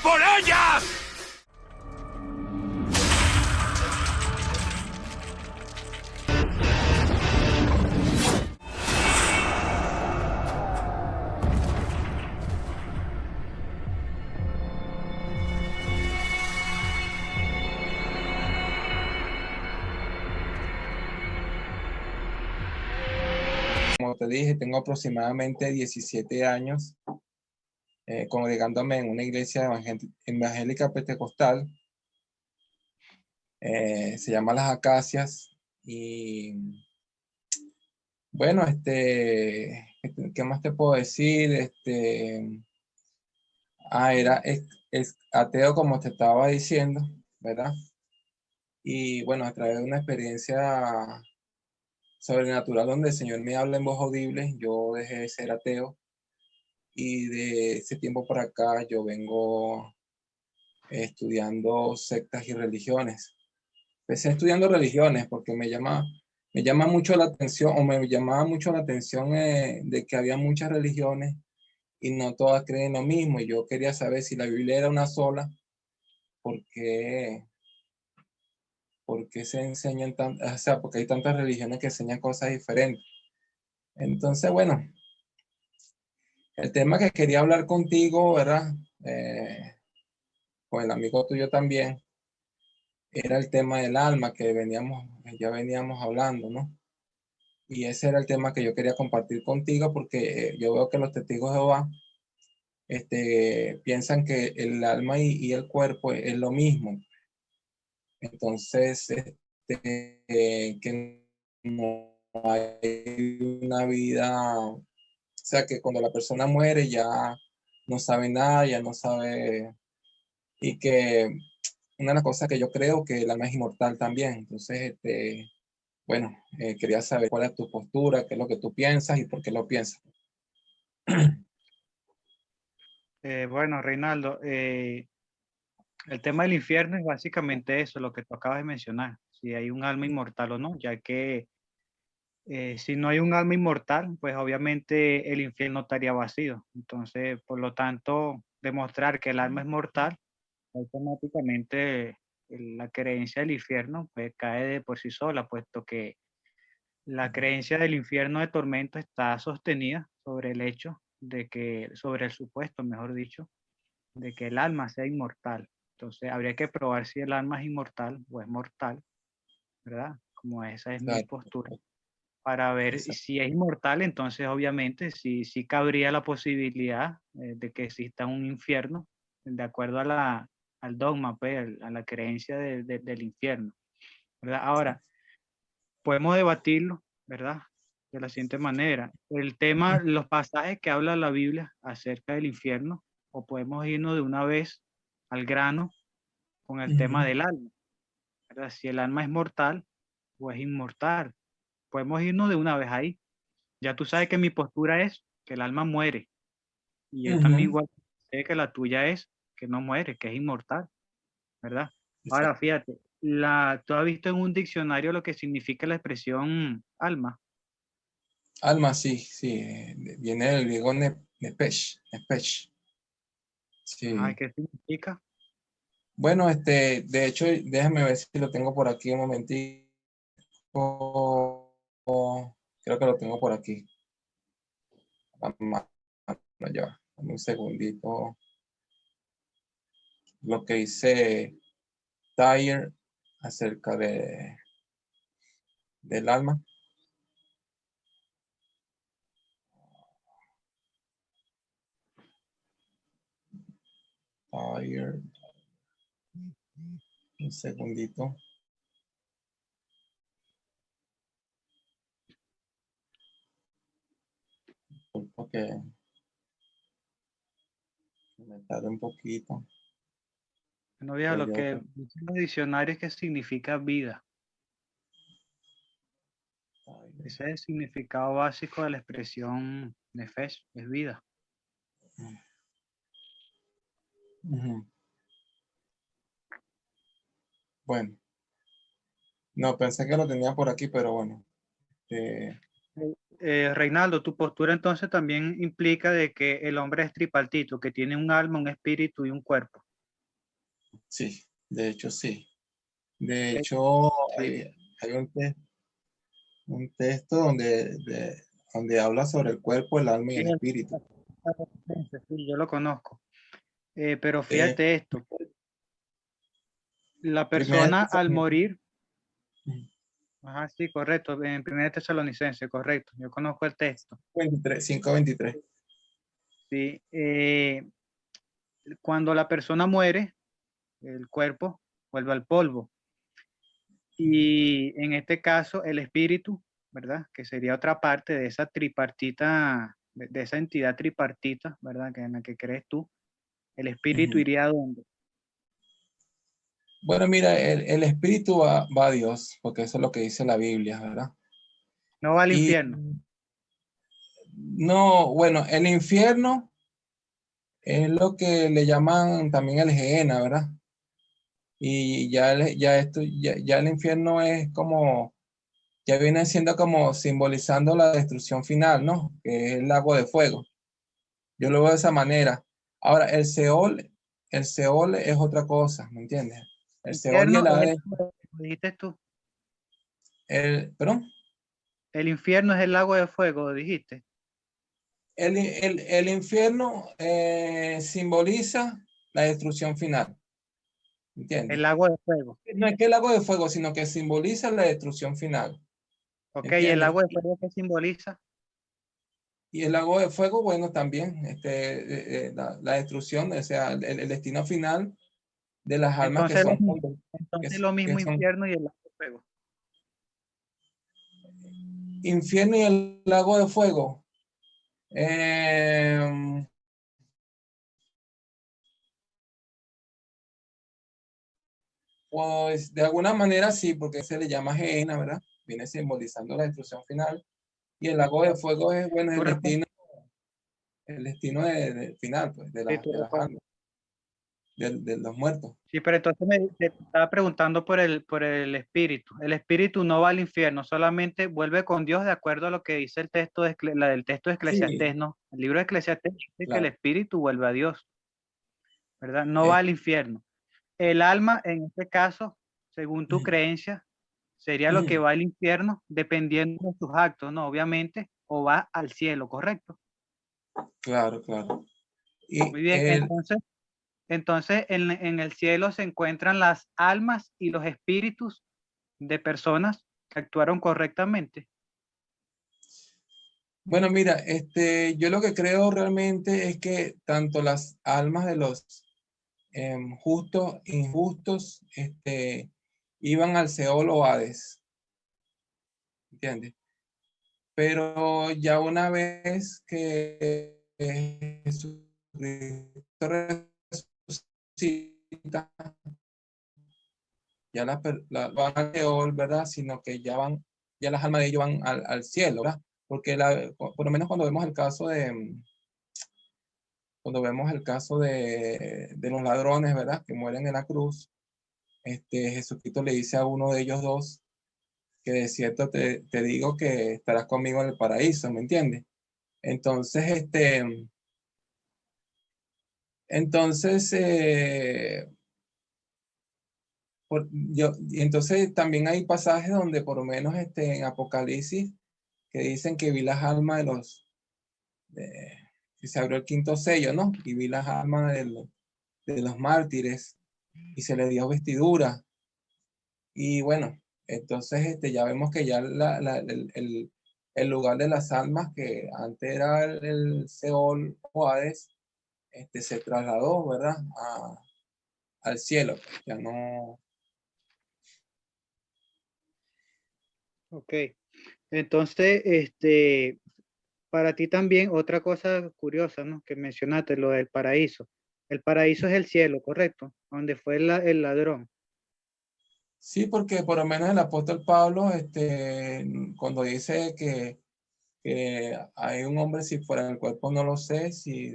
por ellas! Como te dije, tengo aproximadamente 17 años congregándome en una iglesia evangélica pentecostal. Se llama Las Acacias. Y bueno, ¿qué más te puedo decir? Es ateo, como te estaba diciendo, ¿verdad? Y bueno, a través de una experiencia sobrenatural donde el Señor me habla en voz audible, yo dejé de ser ateo. Y de ese tiempo para acá yo vengo estudiando sectas y religiones. Empecé estudiando religiones porque me llama mucho la atención, o me llamaba mucho la atención de que había muchas religiones y no todas creen lo mismo. Y yo quería saber si la Biblia era una sola, ¿por qué, por qué se enseñan tantas, o sea, porque hay tantas religiones que enseñan cosas diferentes? Entonces, bueno, el tema que quería hablar contigo, ¿verdad? Con el amigo tuyo también, era el tema del alma que ya veníamos hablando, ¿no? Y ese era el tema que yo quería compartir contigo porque yo veo que los testigos de Jehová piensan que el alma y el cuerpo es lo mismo. Entonces, que no hay una vida, o sea, que cuando la persona muere ya no sabe nada, ya no sabe, y que una de las cosas que yo creo que el alma es inmortal también. Entonces, bueno, quería saber cuál es tu postura, qué es lo que tú piensas y por qué lo piensas. Bueno, Reinaldo, el tema del infierno es básicamente eso, lo que tú acabas de mencionar, si hay un alma inmortal o no, ya que si no hay un alma inmortal, pues obviamente el infierno estaría vacío. Entonces, por lo tanto, demostrar que el alma es mortal, automáticamente la creencia del infierno pues cae de por sí sola, puesto que la creencia del infierno de tormento está sostenida sobre el hecho de que, sobre el supuesto, mejor dicho, de que el alma sea inmortal. Entonces, habría que probar si el alma es inmortal o es mortal, ¿verdad? Como esa es mi Claro, postura. Para ver exacto. si es inmortal, entonces obviamente sí cabría la posibilidad de que exista un infierno, de acuerdo a al dogma, pues, a la creencia del infierno, ¿verdad? Ahora, podemos debatirlo, ¿verdad? De la siguiente manera. El tema, los pasajes que habla la Biblia acerca del infierno, o podemos irnos de una vez al grano con el tema Ujú. del alma, ¿verdad? Si el alma es mortal o es inmortal. Podemos irnos de una vez ahí. Ya tú sabes que mi postura es que el alma muere. Y yo también Ujú. igual sé que la tuya es que no muere, que es inmortal, ¿verdad? Ahora, Exacto. fíjate, ¿tú has visto en un diccionario lo que significa la expresión alma? Alma, sí, sí, viene del griego nepesh. Ajá, Sí. ¿qué significa? Bueno, de hecho, déjame ver si lo tengo por aquí un momentico. Creo que lo tengo por aquí. No, ya, dame un segundito. Lo que dice Tyre acerca del alma. Tyre, un segundito. Porque me tarda un poquito. No vea Pero lo yo, que dicen los diccionarios que significa vida. Ese es el significado básico de la expresión nefesh, es vida. Ujú. Bueno, no, pensé que lo tenía por aquí, pero bueno. eh, Reinaldo, tu postura entonces también implica de que el hombre es tripartito, que tiene un alma, un espíritu y un cuerpo. Sí, de hecho sí. De hecho, Sí, hay un texto donde habla sobre el cuerpo, el alma y sí, el espíritu. sí, yo lo conozco. Pero Eh, fíjate esto, la primera persona al Tesalonicenses morir, ajá, sí, correcto, en 1 Tesalonicense, correcto, yo conozco el texto. 23, 5:23. Sí, cuando la persona muere, el cuerpo vuelve al polvo. Y en este caso, el espíritu, ¿verdad? Que sería otra parte de esa tripartita, de esa entidad tripartita, ¿verdad? Que en la que crees tú, el espíritu Ujú. iría a dónde? Bueno, mira, el espíritu va a Dios, porque eso es lo que dice la Biblia, ¿verdad? No va al Y infierno. no, bueno, el infierno es lo que le llaman también el Gehenna, ¿verdad? Y ya el infierno es como, ya viene siendo como simbolizando la destrucción final, ¿no? Que es el lago de fuego. Yo lo veo de esa manera. Ahora, el Seol es otra cosa, ¿me entiendes? El Seol y Infierno el es el Hades, lago de fuego, dijiste tú. perdón, El infierno es el lago de fuego, dijiste. el infierno simboliza la destrucción final, El ¿entiendes? lago de fuego. No es que el lago de fuego, sino que simboliza la destrucción final, Ok, ¿y el ¿entiendes? lago de fuego qué simboliza? Y el lago de fuego, bueno, también la destrucción, o sea, el destino final de las almas que Entonces son, lo mismo. Entonces lo que mismo son infierno y el lago de fuego. infierno y el lago de fuego. Eh, pues de alguna manera sí, porque se le llama Gehenna, ¿verdad? Viene simbolizando la destrucción final. Y el lago de fuego es, bueno, es ¿Tú recuerdas? el destino final, pues, Sí, tú de las recuerdas. almas, de los muertos. Sí, pero entonces te estaba preguntando por el espíritu. El espíritu no va al infierno, solamente vuelve con Dios de acuerdo a lo que dice el texto la del texto de Sí, Eclesiastés, ¿no? El libro de Eclesiastés dice que el claro. espíritu vuelve a Dios, ¿verdad? No va Eh, al infierno. El alma, en este caso, según tu creencia, sería lo que va al infierno dependiendo de sus actos, ¿no? Obviamente, o va al cielo, ¿correcto? claro, claro. Muy Y bien, entonces en el cielo se encuentran las almas y los espíritus de personas que actuaron correctamente. bueno, mira, yo lo que creo realmente es que tanto las almas de los justos, injustos, iban al Seol o Hades, ¿entiendes? Pero ya una vez que Jesucristo resucita, ya van al Seol, ¿verdad? Sino que ya las almas de ellos van al cielo, ¿verdad? Porque por lo menos cuando vemos el caso de los ladrones, ¿verdad? Que mueren en la cruz, Jesucristo le dice a uno de ellos dos que de cierto te digo que estarás conmigo en el paraíso, ¿me entiendes? Entonces, entonces, y entonces también hay pasajes donde por lo menos en Apocalipsis que dicen que vi las almas de- que se abrió el quinto sello, ¿no? Y vi las almas de los mártires y se les dio vestidura. Y bueno, entonces ya vemos que ya el lugar de las almas, que antes era el Seol o Hades, se trasladó, ¿verdad? Al cielo. Pues, ya no. Ok. Entonces, para ti también otra cosa curiosa, ¿no? Que mencionaste, lo del paraíso. El paraíso es el cielo, ¿correcto? Donde fue el ladrón. Sí, porque por lo menos el apóstol Pablo, cuando dice que hay un hombre, si fuera en el cuerpo no lo sé, si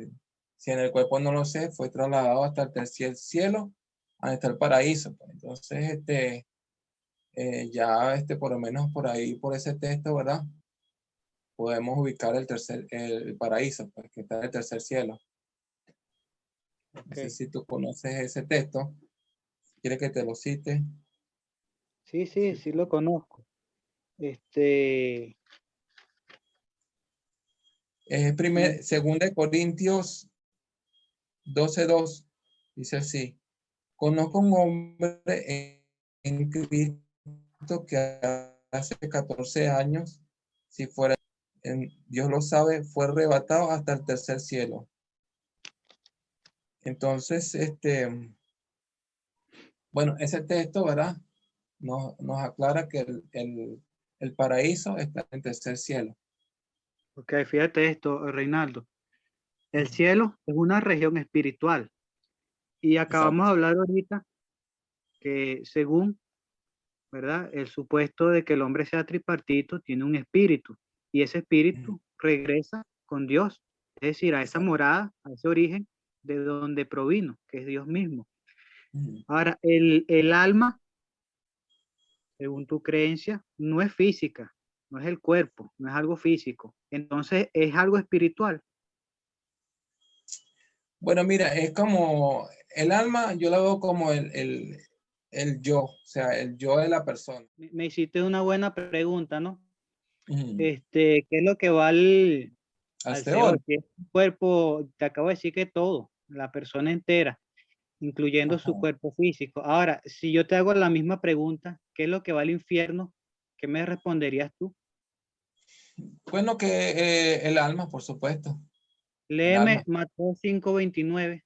en el cuerpo no lo sé, fue trasladado hasta el tercer cielo, donde está el paraíso. Pues. Entonces, ya por lo menos por ahí, por ese texto, ¿verdad? Podemos ubicar el paraíso, pues, que está en el tercer cielo. No sé Ok. si tú conoces ese texto. ¿Quiere que te lo cite? Sí, sí, sí lo conozco. Este, me- Segunda de Corintios 12:2. Dice así. Conozco un hombre en Cristo que hace 14 años, si fuera, Dios lo sabe, fue arrebatado hasta el tercer cielo. Entonces, bueno, ese texto, ¿verdad? Nos aclara que el paraíso está en el tercer cielo. ok, fíjate esto, Reinaldo. El cielo es una región espiritual y acabamos Exacto. de hablar ahorita que según, ¿verdad? El supuesto de que el hombre sea tripartito tiene un espíritu y ese espíritu regresa con Dios, es decir, a esa Exacto. morada, a ese origen de donde provino, que es Dios mismo. Ujú. Ahora, el alma, según tu creencia, no es física, no es el cuerpo, no es algo físico. Entonces, es algo espiritual. Bueno, mira, es como el alma, yo la veo como el yo, o sea, el yo de la persona. Me hiciste una buena pregunta, ¿no? Ujú. ¿Qué es lo que va Al al Seol. Seol? Que es un cuerpo, te acabo de decir que todo, la persona entera, incluyendo su Ajá. cuerpo físico. Ahora, si yo te hago la misma pregunta, ¿qué es lo que va al infierno? ¿Qué me responderías tú? Bueno, que el alma, por supuesto, el Léeme alma. Mateo 5:29.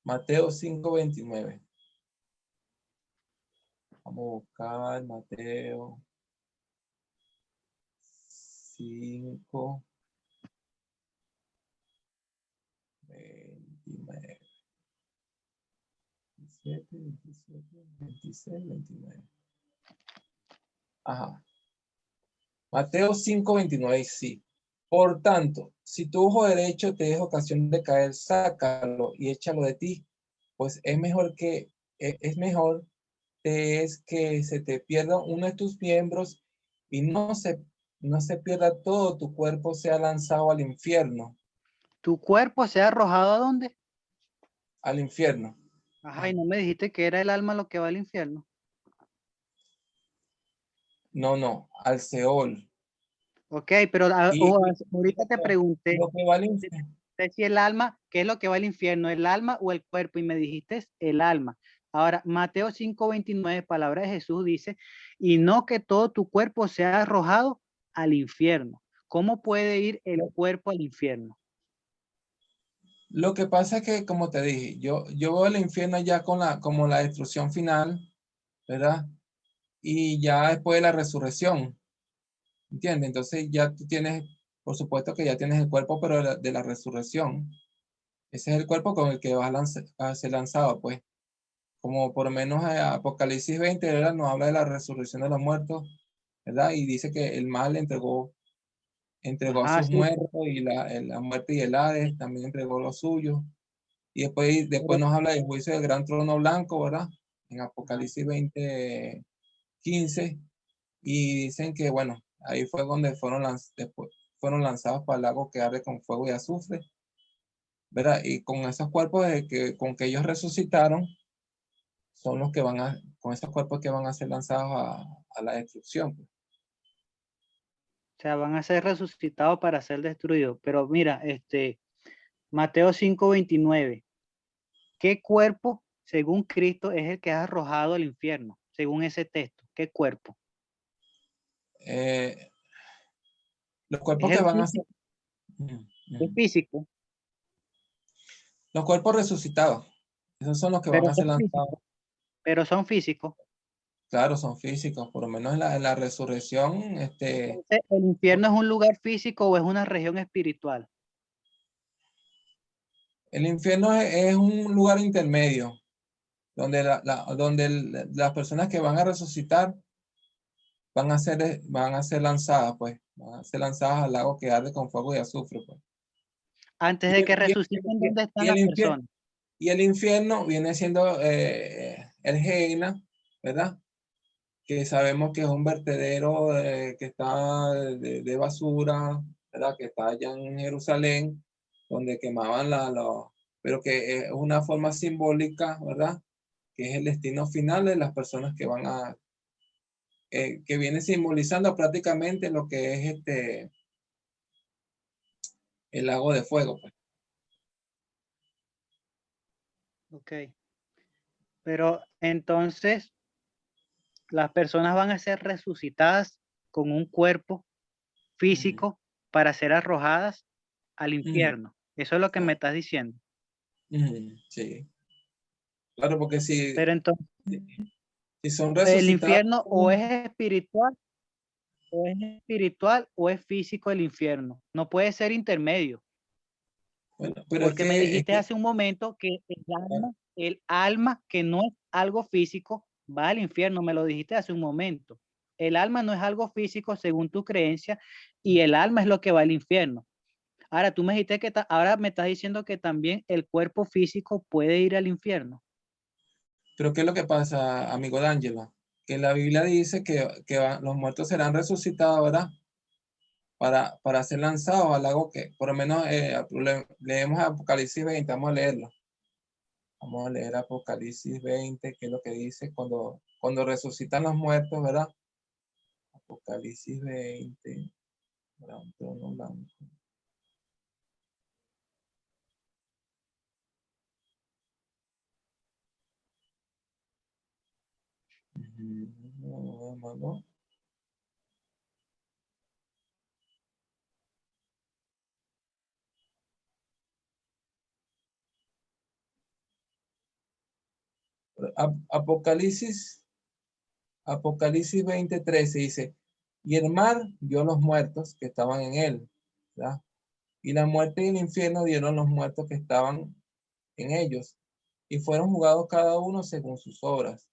Mateo 5:29. Vamos a buscar Mateo 5:29. 27, 27, 26, 29. Ajá. Mateo 5:29, sí. Por tanto, si tu ojo derecho te es ocasión de caer, sácalo y échalo de ti, pues es mejor te es que se te pierda uno de tus miembros y no se pierda todo tu cuerpo, sea lanzado al infierno, ¿Tu cuerpo se ha arrojado a dónde? al infierno. Ajá, y no me dijiste que era el alma lo que va al infierno. No, no, al Seol. Ok, pero Y ahorita te pregunté lo que va al infierno. si el alma, ¿qué es lo que va al infierno? ¿El alma o el cuerpo? Y me dijiste el alma. Ahora, Mateo 5:29, palabra de Jesús dice, y no que todo tu cuerpo sea arrojado al infierno. ¿Cómo puede ir el cuerpo al infierno? Lo que pasa es que, como te dije, yo veo el infierno ya como la destrucción final, ¿verdad? Y ya después de la resurrección, ¿entiendes? Entonces ya tú tienes, por supuesto que ya tienes el cuerpo, pero de la resurrección. Ese es el cuerpo con el que vas a ser lanzado, pues. Como por lo menos Apocalipsis 20, ¿verdad? Nos habla de la resurrección de los muertos, ¿verdad? Y dice que el mal entregó a Ajá, sus sí, muertos y la muerte y el Hades también entregó los suyos. Y después pero, nos habla del juicio del gran trono blanco, ¿verdad? En ajá. Apocalipsis 20:15. Y dicen que, bueno, ahí fue donde después fueron lanzados para el lago que arde con fuego y azufre, ¿verdad? Y con esos cuerpos con que ellos resucitaron, son los que con esos cuerpos que van a ser lanzados a la destrucción, pues. O sea, van a ser resucitados para ser destruidos. Pero mira, Mateo 5:29, ¿qué cuerpo, según Cristo, es el que ha arrojado al infierno? Según ese texto, ¿qué cuerpo? Eh, los ¿Es cuerpos que el van a ser, físico? ¿Es físico? los cuerpos resucitados, esos son los que van Pero a ser son lanzados. físicos, pero son físicos. Claro, son físicos, por lo menos en la resurrección, Entonces, ¿el infierno es un lugar físico o es una región espiritual? el infierno es un lugar intermedio, donde, las personas que van a resucitar van a ser lanzadas, pues, van a ser lanzadas al lago que arde con fuego y azufre, pues. Antes Y de el, que y resuciten, el- ¿dónde están y el las infierno, personas? y el infierno viene siendo el Gehenna, ¿verdad? Que sabemos que es un vertedero que está de basura, ¿verdad? Que está allá en Jerusalén, donde quemaban pero que es una forma simbólica, ¿verdad? que es el destino final de las personas que van a, que viene simbolizando prácticamente lo que es el lago de fuego, pues. Ok. Pero entonces las personas van a ser resucitadas con un cuerpo Ujú, físico para ser arrojadas al ujú, infierno. Eso es lo que me estás diciendo. ujú, sí, claro, porque Pero entonces, si son el resucitados, infierno o es espiritual o es físico el infierno. No puede ser intermedio, bueno, pero porque me es dijiste que, hace un momento que el alma que no es algo físico va al infierno, me lo dijiste hace un momento. El alma no es algo físico según tu creencia y el alma es lo que va al infierno. Ahora tú me dijiste que ahora me estás diciendo que también el cuerpo físico puede ir al infierno. pero ¿qué es lo que pasa, amigo D'Angelo? Que la Biblia dice que los muertos serán resucitados, ¿verdad? Para ser lanzados al lago que, por lo menos, leemos Apocalipsis 20, vamos a leerlo. Vamos a leer Apocalipsis 20, que es lo que dice cuando resucitan los muertos, ¿verdad? Apocalipsis 20, ¿verdad? Un trono blanco. Ujú. Apocalipsis, Apocalipsis 20:13 dice, y el mar dio los muertos que estaban en él, ¿verdad? Y la muerte y el infierno dieron los muertos que estaban en ellos, y fueron juzgados cada uno según sus obras.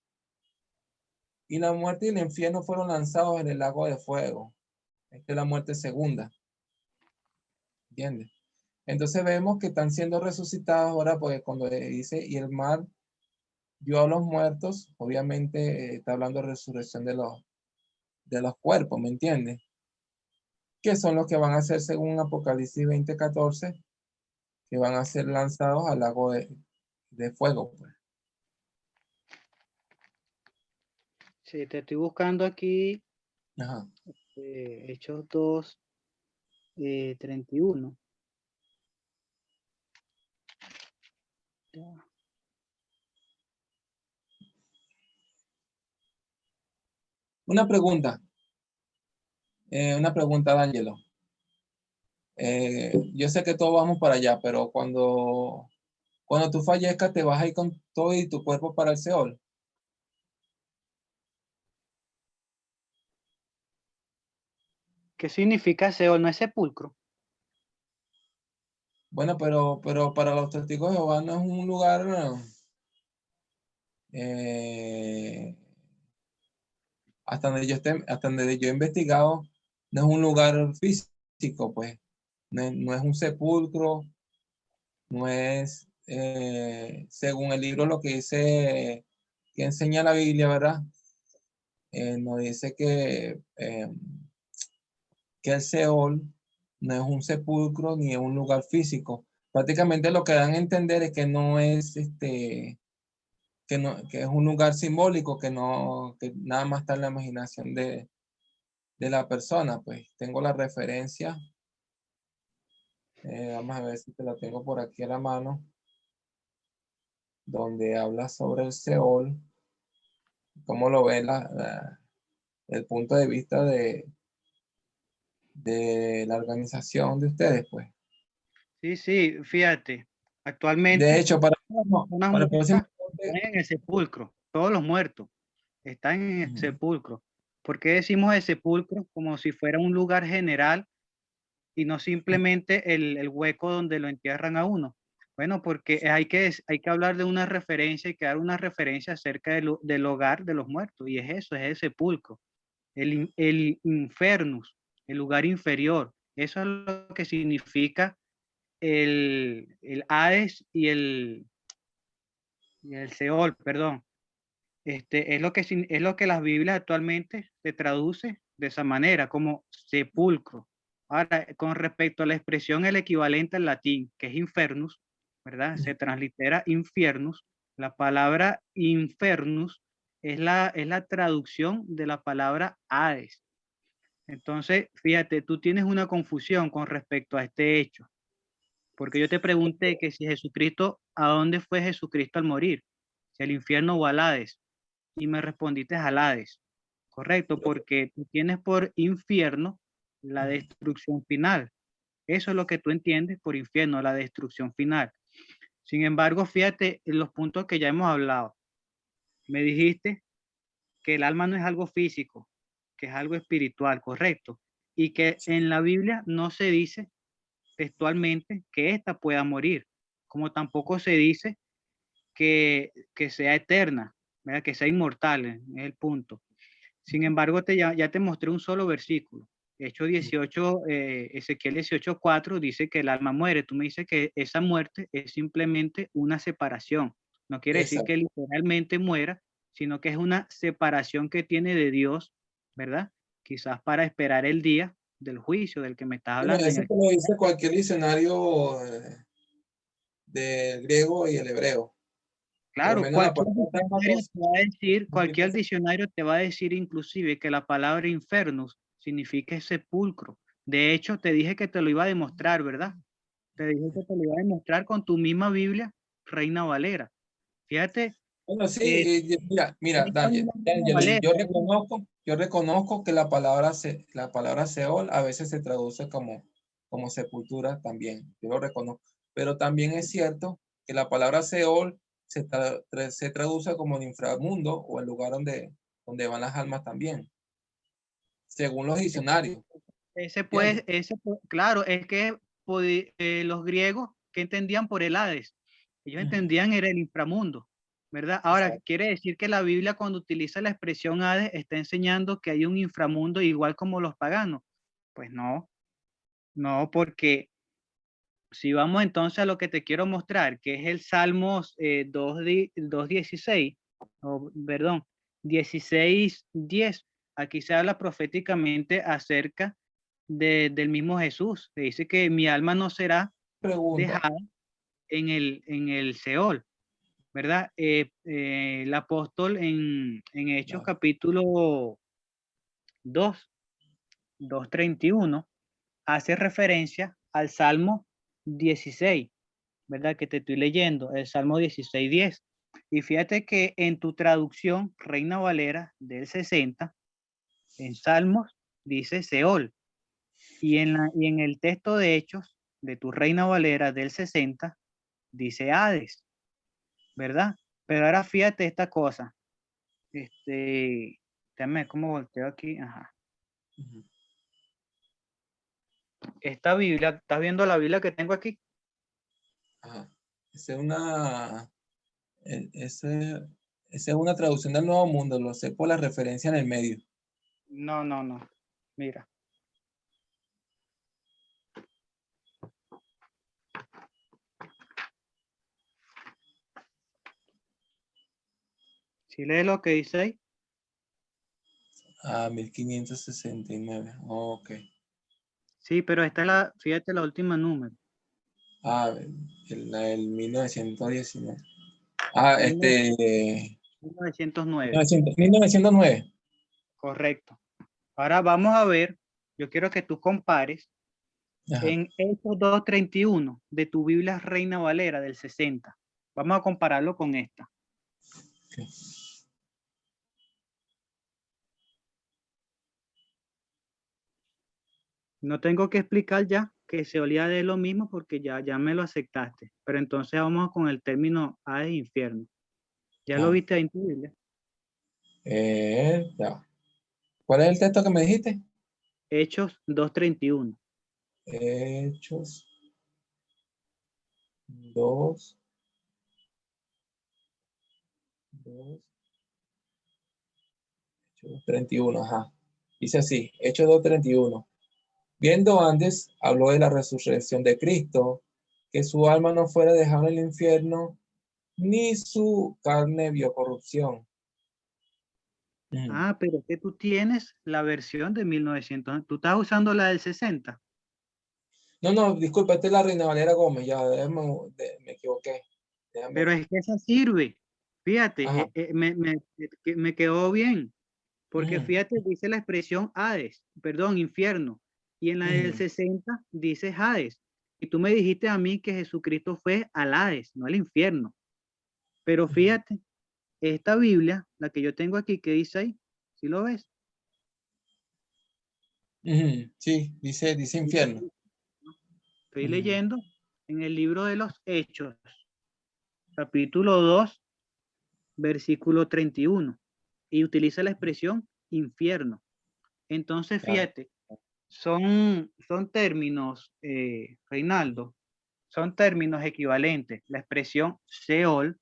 Y la muerte y el infierno fueron lanzados en el lago de fuego. Esta es la muerte segunda, ¿entiendes? Entonces vemos que están siendo resucitados ahora, porque cuando dice, y el mar dio a los muertos, obviamente está hablando de resurrección de los cuerpos, ¿me entiendes? Que son los que van a ser, según Apocalipsis 20:14, que van a ser lanzados al lago de fuego, pues. Sí, te estoy buscando aquí, Ajá. Hechos 2, 31. Ya. Una pregunta, D'Angelo. Yo sé que todos vamos para allá, pero cuando tú fallezcas, te vas a ir con todo y tu cuerpo para el Seol. ¿Qué significa Seol? No es sepulcro. Bueno, pero para los testigos de Jehová no es un lugar, eh, hasta donde yo he investigado, no es un lugar físico, pues. No es un sepulcro, no es, según el libro, lo que dice, que enseña la Biblia, ¿verdad? Nos dice que el Seol no es un sepulcro ni es un lugar físico. Prácticamente lo que dan a entender es que no es que es un lugar simbólico, que nada más está en la imaginación de la persona. Pues tengo la referencia, vamos a ver si te la tengo por aquí a la mano, donde habla sobre el Seol, cómo lo ve el punto de vista de la organización de ustedes, pues. Sí, sí, fíjate, De actualmente hecho, todas las personas para el próximo. muertas están en el sepulcro, todos los muertos están en el Ujú. sepulcro. ¿Por qué decimos el sepulcro como si fuera un lugar general y no simplemente el hueco donde lo entierran a uno? Bueno, porque hay que hablar de una referencia y que dar una referencia acerca del hogar de los muertos, y es eso, es el sepulcro, el infernus, el lugar inferior. Eso es lo que significa el Hades y el Seol, perdón. Es lo que las Biblias actualmente se traduce de esa manera, como sepulcro. Ahora, con respecto a la expresión, el equivalente al latín, que es infernus, ¿verdad? Se translitera infernus. La palabra infernus es la traducción de la palabra Hades. Entonces, fíjate, tú tienes una confusión con respecto a este hecho, porque yo te pregunté que si Jesucristo, ¿a dónde fue Jesucristo al morir? Si al infierno o al Hades, y me respondiste al Hades, correcto, porque tú tienes por infierno la destrucción final. Eso es lo que tú entiendes por infierno, la destrucción final. Sin embargo, fíjate en los puntos que ya hemos hablado. Me dijiste que el alma no es algo físico, que es algo espiritual, correcto, y que en la Biblia no se dice textualmente que ésta pueda morir, como tampoco se dice que sea eterna, ¿verdad? Que sea inmortal, es el punto. Sin embargo, ya te mostré un solo versículo. Hechos 18, Ezequiel 18:4 dice que el alma muere. Tú me dices que esa muerte es simplemente una separación. No quiere decir Exacto. que literalmente muera, sino que es una separación que tiene de Dios, ¿verdad? Quizás para esperar el día del juicio del que me estás Bueno, hablando en eso el... te lo dice cualquier diccionario del griego y el hebreo. Por lo Claro, menos la palabra Tánatos cualquier significa diccionario te va a decir inclusive que la palabra infernus significa sepulcro. De hecho, te dije que te lo iba a demostrar, ¿verdad? Te dije que te lo iba a demostrar con tu misma Biblia, Reina Valera. Fíjate, bueno, sí, eh, mira, esta Daniel, misma Reina Daniel, Valera, yo reconozco que la palabra Seol a veces se traduce como sepultura también, yo lo reconozco, pero también es cierto que la palabra Seol se traduce como el inframundo o el lugar donde van las almas también, según los diccionarios, ¿entiendes? claro, es que los griegos, ¿qué entendían por el Hades? Ellos Ujú. entendían era el inframundo, ¿verdad? Ahora, Exacto. quiere decir que la Biblia cuando utiliza la expresión Hades está enseñando que hay un inframundo igual como los paganos. Pues no, no, porque si vamos entonces a lo que te quiero mostrar, que es el Salmos 2:16, o perdón, 16:10, aquí se habla proféticamente acerca del mismo Jesús. Se dice que mi alma no será Pregunta. dejada en el Seol, ¿verdad? El apóstol en Hechos Claro. capítulo 2, 2:31, hace referencia al Salmo 16, ¿verdad? Que te estoy leyendo, el Salmo 16:10. Y fíjate que en tu traducción, Reina Valera del 60, en Salmos dice Seol. Y en el texto de Hechos de tu Reina Valera del 60 dice Hades, ¿verdad? Pero ahora fíjate esta cosa. Déjame cómo volteo aquí. Ajá. Ujú. Esta Biblia, ¿estás viendo la Biblia que tengo aquí? Ajá. Esa es una, ese- esa es una traducción del Nuevo Mundo, lo sé por la referencia en el medio. No, no, no. Mira. Si lees lo que dice ahí. Ah, 1569. Ok. Sí, pero esta es la, fíjate la última número. Ah, el 1919. Ah, 1909. 1909. Correcto. Ahora vamos a ver, yo quiero que tú compares Ajá. en Hechos 2:31 de tu Biblia Reina Valera del 60. Vamos a compararlo con esta. Ok. No tengo que explicar ya que se olía de lo mismo porque ya me lo aceptaste. Pero entonces vamos con el término Hades e infierno. ¿Ya lo Ah, viste ahí en tu Biblia? ya. ¿Cuál es el texto que me dijiste? Hechos 2:31. Hechos 2, 2, Hechos 31. Ajá. Dice así, Hechos 2:31. Viendo antes, habló de la resurrección de Cristo, que su alma no fuera dejada en el infierno, ni su carne vio corrupción. Ujú. Ah, pero es que tú tienes la versión de 1900. Tú estás usando la del 60. No, no, disculpa, esta es la Reina Valera Gómez, ya, me equivoqué. Déjame Pero ver. es que esa sirve. Fíjate, Ajá. me quedó bien, porque Ujú, fíjate, dice la expresión Hades, perdón, infierno, y en la del ujú, 60 dice Hades. Y tú me dijiste a mí que Jesucristo fue al Hades, no al infierno. Pero ujú, fíjate, esta Biblia, la que yo tengo aquí, ¿qué dice ahí? ¿Sí lo ves? ujú. Sí, dice infierno. Estoy Ujú, leyendo en el libro de los Hechos, capítulo 2, versículo 31, y utiliza la expresión infierno. Entonces, claro. fíjate, son términos, Reinaldo, son términos equivalentes. La expresión Seol,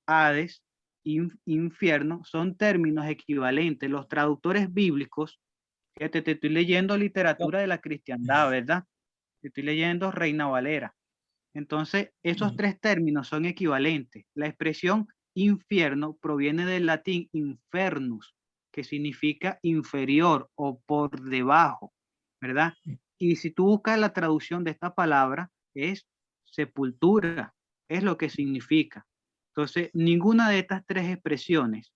Hades, infierno, son términos equivalentes. Los traductores bíblicos, fíjate, te estoy leyendo literatura de la cristiandad, ¿verdad? Te estoy leyendo Reina Valera. Entonces, esos Ujú, tres términos son equivalentes. La expresión infierno proviene del latín infernus, que significa inferior o por debajo, ¿verdad? Y si tú buscas la traducción de esta palabra, es sepultura, es lo que significa. Entonces, ninguna de estas tres expresiones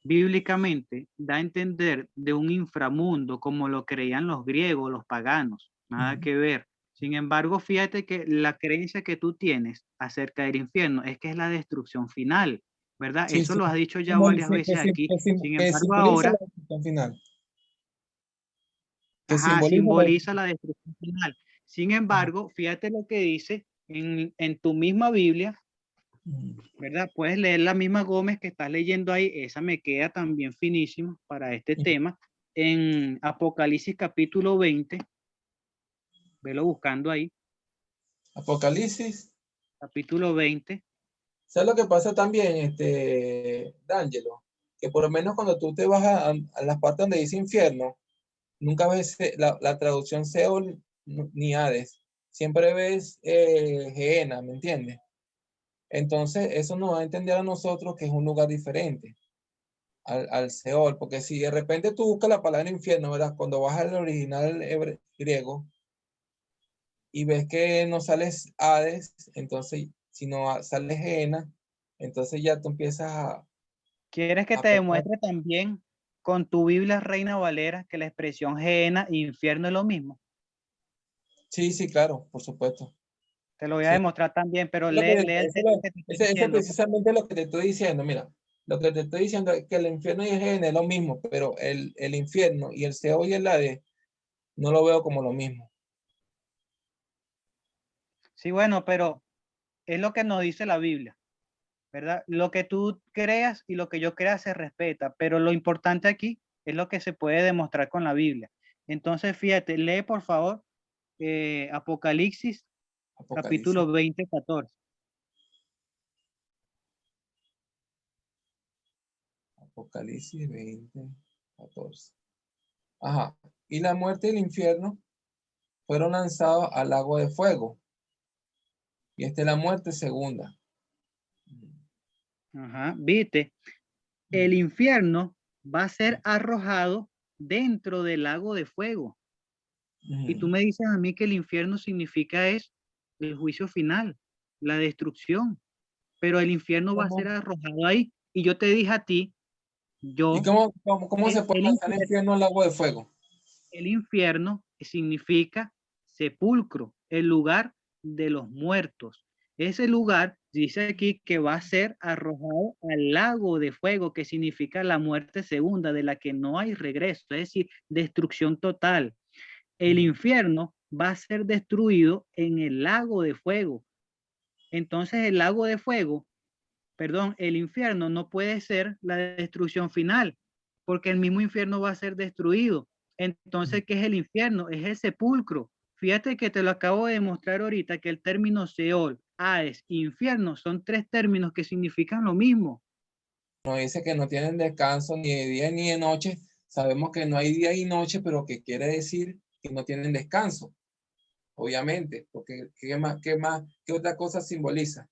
bíblicamente da a entender de un inframundo como lo creían los griegos, los paganos, nada ujú. que ver. Sin embargo, fíjate que la creencia que tú tienes acerca del infierno es que es la destrucción final, ¿verdad? Sí, Eso sí. lo has dicho ya varias veces aquí. Sin Que embargo, simboliza la ahora, destrucción final. Que ajá, simboliza la simboliza destrucción. la destrucción final. Sin Ajá. embargo, fíjate lo que dice en tu misma Biblia, Ujú, ¿verdad? Puedes leer la misma Gómez que estás leyendo ahí, esa me queda también finísima para este ujú. tema. En Apocalipsis capítulo 20, velo buscando ahí, Apocalipsis. capítulo 20. ¿Sabes lo que pasa también, D'Angelo? Que por lo menos cuando tú te vas a las partes donde dice infierno, nunca ves la traducción Seol ni Hades. Siempre ves Gehenna, ¿me entiendes? Entonces, eso nos va a entender a nosotros que es un lugar diferente al Seol, porque si de repente tú buscas la palabra infierno, ¿verdad? Cuando vas al original griego y ves que no sales Hades, entonces, si no sales Gehenna, entonces ya tú empiezas ¿Quieres que a te pensar. demuestre también con tu Biblia Reina Valera que la expresión Gehenna e infierno es lo mismo? Sí, sí, claro, por supuesto. Te lo voy a Sí. demostrar también, pero Lo que, lee el texto que te estoy ese diciendo, pues. precisamente lo que te estoy diciendo, mira, lo que te estoy diciendo es que el infierno y el Gehenna es lo mismo, pero el infierno y el Seol y el Hades no lo veo como lo mismo. Sí, bueno, pero es lo que nos dice la Biblia, ¿verdad? Lo que tú creas y lo que yo crea se respeta, pero lo importante aquí es lo que se puede demostrar con la Biblia. Entonces, fíjate, lee por favor Apocalipsis Apocalipsis, capítulo 20, 14. Apocalipsis 20, 14. Ajá. Y la muerte y el infierno fueron lanzados al lago de fuego. Y esta es la muerte segunda. Ajá, viste, el Mm, infierno va a ser arrojado dentro del lago de fuego. Y tú mm. me dices a mí que el infierno significa es el juicio final, la destrucción, pero el infierno va a ser ¿Cómo? arrojado ahí. Y yo te dije a ti, ¿Y yo, cómo se puede lanzar el infierno al lago de fuego? el infierno significa sepulcro, el lugar de los muertos. Ese lugar dice aquí que va a ser arrojado al lago de fuego, que significa la muerte segunda, de la que no hay regreso, es decir, destrucción total. El Mm. infierno va a ser destruido en el lago de fuego. Entonces el lago de fuego, perdón, el infierno no puede ser la destrucción final, porque el mismo infierno va a ser destruido. Entonces, ¿qué es el infierno? Es el sepulcro. Fíjate que te lo acabo de demostrar ahorita, que el término Seol, Hades, infierno, son tres términos que significan lo mismo. Nos dice que no tienen descanso ni de día ni de noche. Sabemos que no hay día y noche, pero que quiere decir que no tienen descanso, obviamente, porque qué otra cosa simboliza?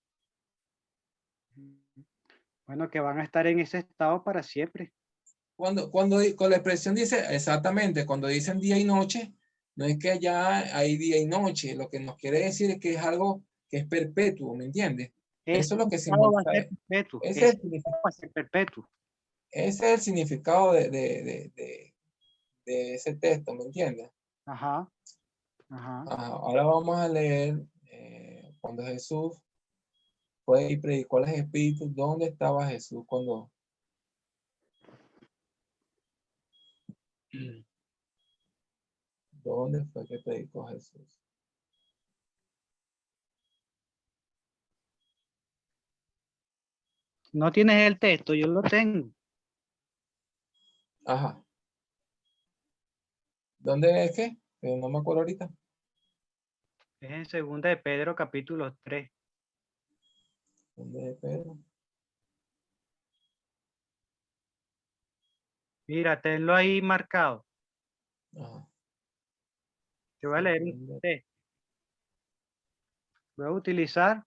Bueno, que van a estar en ese estado para siempre. Cuando con la expresión dice, exactamente, cuando dicen día y noche, no es que allá hay día y noche, lo que nos quiere decir es que es algo que es perpetuo, ¿me entiendes? Ese Eso es lo que estado va a simboliza. ser perpetuo. Ese Ese es el estado va a ser perpetuo. ese es el significado de ese texto, ¿me entiendes? Ajá, ajá. Ahora vamos a leer cuando Jesús fue y predicó a los espíritus. ¿Dónde estaba Jesús cuando? ¿Dónde fue que predicó Jesús? No tienes el texto, yo lo tengo. Ajá. ¿Dónde es que? No me acuerdo ahorita. Es en segunda de Pedro, capítulo 3. ¿Dónde es Pedro? Mira, tenlo ahí marcado. Ajá. Te voy a leer un texto. Voy a utilizar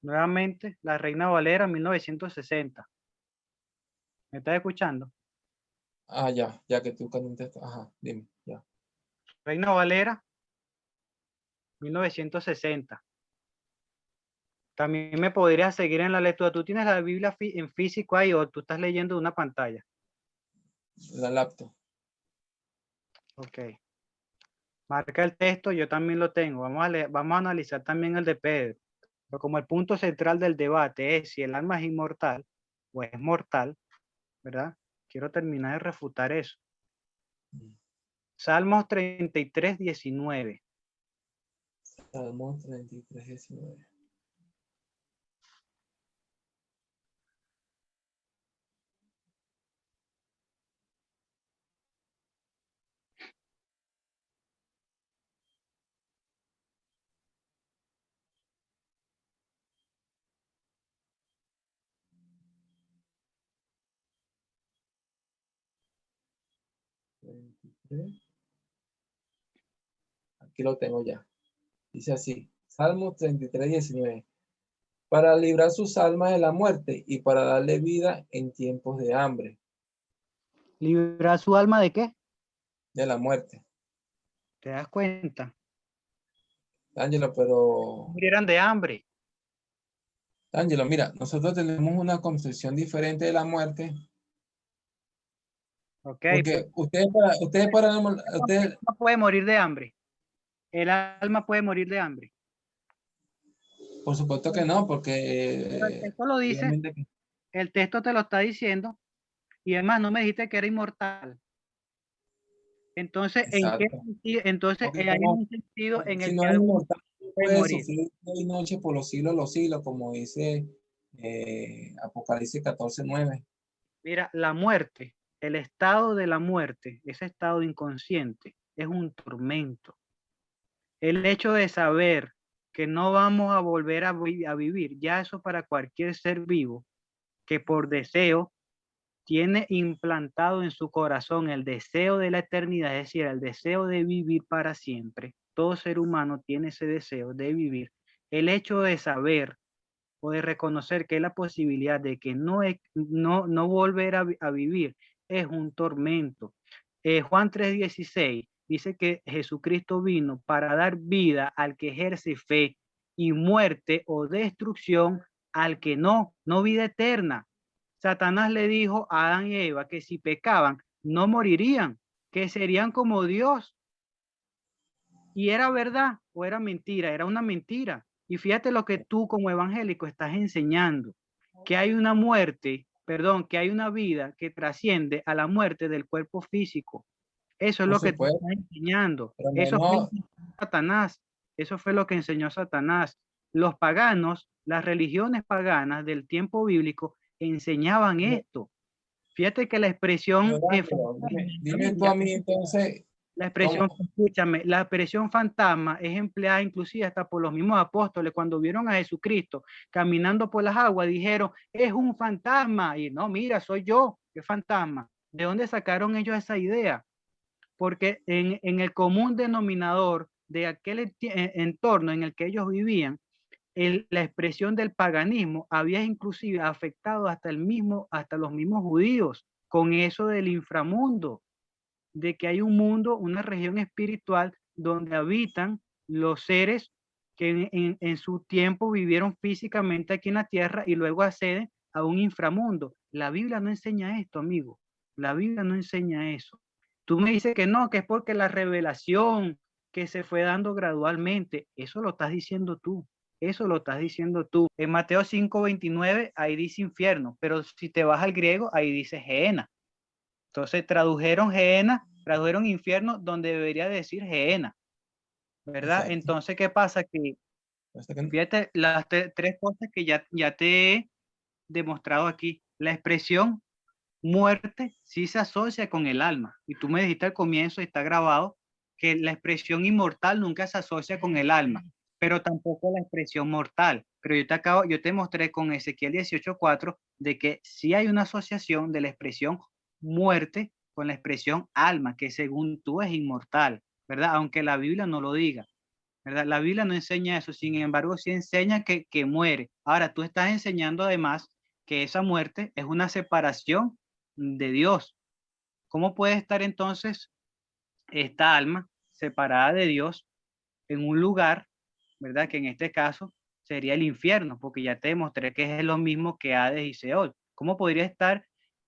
nuevamente la Reina Valera 1960. ¿Me estás escuchando? Ya que tú con un texto. Ajá, dime, ya. Reina Valera 1960. También me podrías seguir en la lectura. Tú tienes la Biblia en físico ahí o tú estás leyendo de una pantalla. La laptop. Ok. Marca el texto, yo también lo tengo. Vamos a analizar también el de Pedro. Pero como el punto central del debate es si el alma es inmortal o es mortal, ¿verdad? Quiero terminar de refutar eso. Salmos 33, 19. Salmo 33, 19. Aquí lo tengo ya. Dice así, Salmo 33, 19. Para librar sus almas de la muerte y para darle vida en tiempos de hambre. ¿Librar su alma de qué? De la muerte. ¿Te das cuenta? Ángelo, pero... Murieran de hambre. Ángelo, mira, nosotros tenemos una concepción diferente de la muerte. Ok, Porque ustedes, no puede morir de hambre. El alma puede morir de hambre. por supuesto que no, Pero el porque texto lo dice, obviamente que el texto te lo está diciendo, y además no me dijiste que era inmortal. Entonces, ¿en qué exacto. sentido? Entonces, Porque hay como un sentido en si el no que es algo inmortal, no puede puede morir. sufrir día y noche por los siglos, como dice Apocalipsis 14:9. Mira, la muerte, el estado de la muerte, ese estado inconsciente, es un tormento. El hecho de saber que no vamos a volver a vivir, ya eso para cualquier ser vivo que por deseo tiene implantado en su corazón el deseo de la eternidad, es decir, el deseo de vivir para siempre. Todo ser humano tiene ese deseo de vivir. El hecho de saber o de reconocer que hay la posibilidad de que no volver a vivir es un tormento. Juan 3:16 dice que Jesucristo vino para dar vida al que ejerce fe y muerte o destrucción al que no vida eterna. Satanás le dijo a Adán y Eva que si pecaban no morirían, que serían como Dios. Y era verdad o era mentira, era una mentira. Y fíjate lo que tú como evangélico estás enseñando, que hay una muerte, perdón, que hay una vida que trasciende a la muerte del cuerpo físico. Eso es Por lo que tú supuesto, estás enseñando. pero Eso fue lo no, que enseñó Satanás. Eso fue lo que enseñó Satanás. Los paganos, las religiones paganas del tiempo bíblico enseñaban no, esto. Fíjate que la expresión Ángelo, en la dime tú Biblia, a mí entonces, la expresión, ¿cómo? escúchame, la expresión fantasma es empleada inclusive hasta por los mismos apóstoles cuando vieron a Jesucristo caminando por las aguas, dijeron, es un fantasma. Y no, mira, soy yo, qué fantasma. ¿De dónde sacaron ellos esa idea? Porque en el común denominador de aquel entorno en el que ellos vivían, la expresión del paganismo había inclusive afectado hasta los mismos judíos con eso del inframundo, de que hay un mundo, una región espiritual donde habitan los seres que en su tiempo vivieron físicamente aquí en la tierra y luego acceden a un inframundo. La Biblia no enseña esto, amigo. La Biblia no enseña eso. Tú me dices que no, que es porque la revelación que se fue dando gradualmente, eso lo estás diciendo tú. Eso lo estás diciendo tú. En Mateo 5:29, ahí dice infierno, pero si te vas al griego, ahí dice Gehenna. Entonces tradujeron Gehenna, tradujeron infierno donde debería decir Gehenna, ¿verdad? Exacto. Entonces, ¿qué pasa? Que fíjate las tres cosas que ya te he demostrado aquí. La expresión muerte sí se asocia con el alma. Y tú me dijiste al comienzo, y está grabado, que la expresión inmortal nunca se asocia con el alma, pero tampoco la expresión mortal. Pero yo te mostré con Ezequiel 18:4 de que sí hay una asociación de la expresión muerte con la expresión alma, que según tú es inmortal, ¿verdad? Aunque la Biblia no lo diga. ¿Verdad? La Biblia no enseña eso, sin embargo, sí enseña que muere. Ahora, tú estás enseñando además que esa muerte es una separación de Dios. ¿Cómo puede estar entonces esta alma separada de Dios en un lugar, ¿verdad? Que en este caso sería el infierno, porque ya te demostré que es lo mismo que Hades y Seol. ¿Cómo podría estar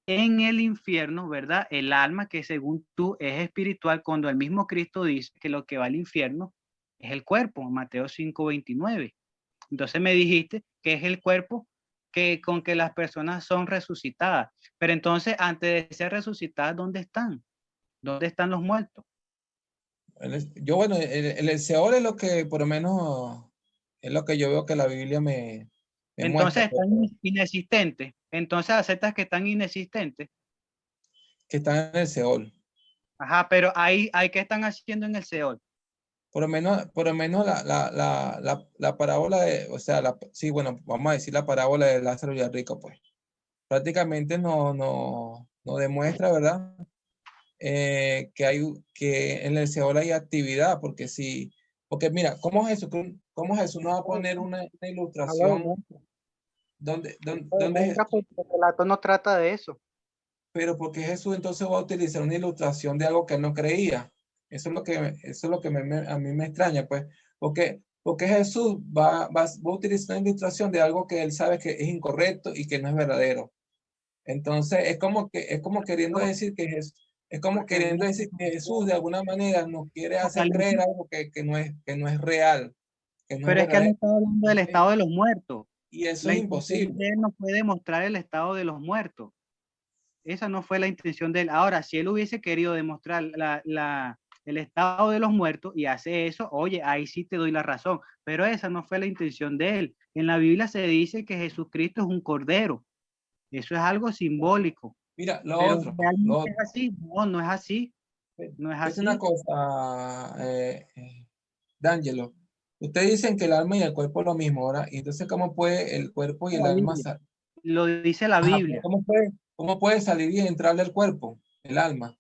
en el infierno, ¿verdad? El alma que según tú es espiritual, cuando el mismo Cristo dice que lo que va al infierno es el cuerpo, Mateo 5:29. Entonces me dijiste que es el cuerpo que con que las personas son resucitadas. Pero entonces, antes de ser resucitadas, ¿dónde están? ¿Dónde están los muertos? Yo, bueno, el Seol es lo que, por lo menos, es lo que yo veo que la Biblia me muestra, Entonces están inexistentes. Entonces aceptas que están inexistentes. que están en el Seol. Ajá, pero ahí, ¿qué están haciendo en el Seol? Por lo menos la parábola de, o sea, sí, bueno, vamos a decir la parábola de Lázaro y el rico, pues. Prácticamente no demuestra, ¿verdad? Que en el Seol hay actividad, porque mira, cómo Jesús no va a poner una ilustración donde, Porque el relato no trata de eso. pero porque Jesús entonces va a utilizar una ilustración de algo que él no creía. Eso es lo que a mí me extraña, pues, porque Jesús va a utilizar una ilustración de algo que él sabe que es incorrecto y que no es verdadero. Entonces, es como queriendo decir es como Porque queriendo decir que Jesús de alguna manera nos quiere hacer creer algo que no es real, que no es Pero es que él no verdadero. está hablando del estado de los muertos. Y eso La es intención imposible. de él no fue demostrar el estado de los muertos. Esa no fue la intención de él. Ahora, si él hubiese querido demostrar el estado de los muertos y hace eso, oye, ahí sí te doy la razón. Pero esa no fue la intención de él. En la Biblia se dice que Jesucristo es un cordero. Eso es algo simbólico. Mira, Pero lo realmente es otro. así. No, no es así. No es Es una así. cosa, D'Angelo. Ustedes dicen que el alma y el cuerpo es lo mismo, ¿verdad? Y entonces, ¿cómo puede el cuerpo y el La alma Biblia. Lo dice la Ajá, Biblia. cómo puede salir y entrar del cuerpo, el alma?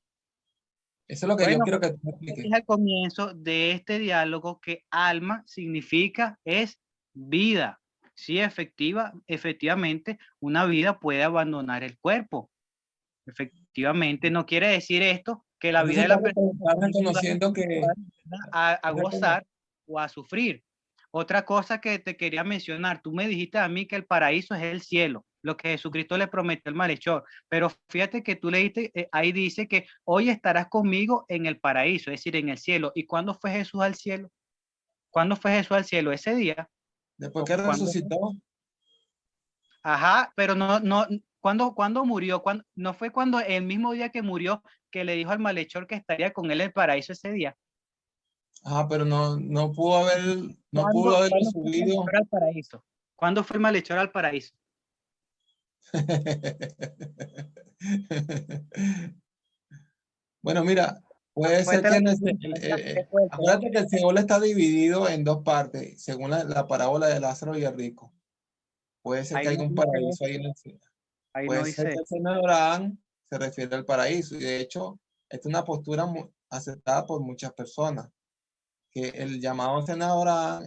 Eso es lo que yo Bueno, quiero que tú me te expliques. dije al comienzo de este diálogo que alma significa es vida. Sí, efectivamente, una vida puede abandonar el cuerpo. Efectivamente, no quiere decir esto que la vida Entonces, de la persona estás va a llegar reconociendo que... a gozar o a sufrir. Otra cosa que te quería mencionar, tú me dijiste a mí que el paraíso es el cielo, lo que Jesucristo le prometió al malhechor, pero fíjate que tú leíste, ahí dice que hoy estarás conmigo en el paraíso, es decir, en el cielo. ¿Y cuándo fue Jesús al cielo? ¿Cuándo fue Jesús al cielo? ¿Ese día? Después ¿O que cuándo? resucitó, Ajá, pero no, ¿cuándo murió? ¿No fue cuando el mismo día que murió que le dijo al malhechor que estaría con él en el paraíso ese día? pero no pudo haberlo ¿Cuándo fue el subido. malhechor al paraíso? ¿Cuándo fue el malhechor al paraíso? Bueno, mira, puede ser Fuerte que la en pregunta, qué fuerte, ¿no? acuérdate que el Seol está dividido en dos partes, según la parábola de Lázaro y el rico. Puede ser que Ahí haya no un dice paraíso eso, ahí en el cielo. ahí no Puede ser que dice. el Señor Abraham se refiere al paraíso. Y de hecho, esta es una postura aceptada por muchas personas, que el llamado Señor Abraham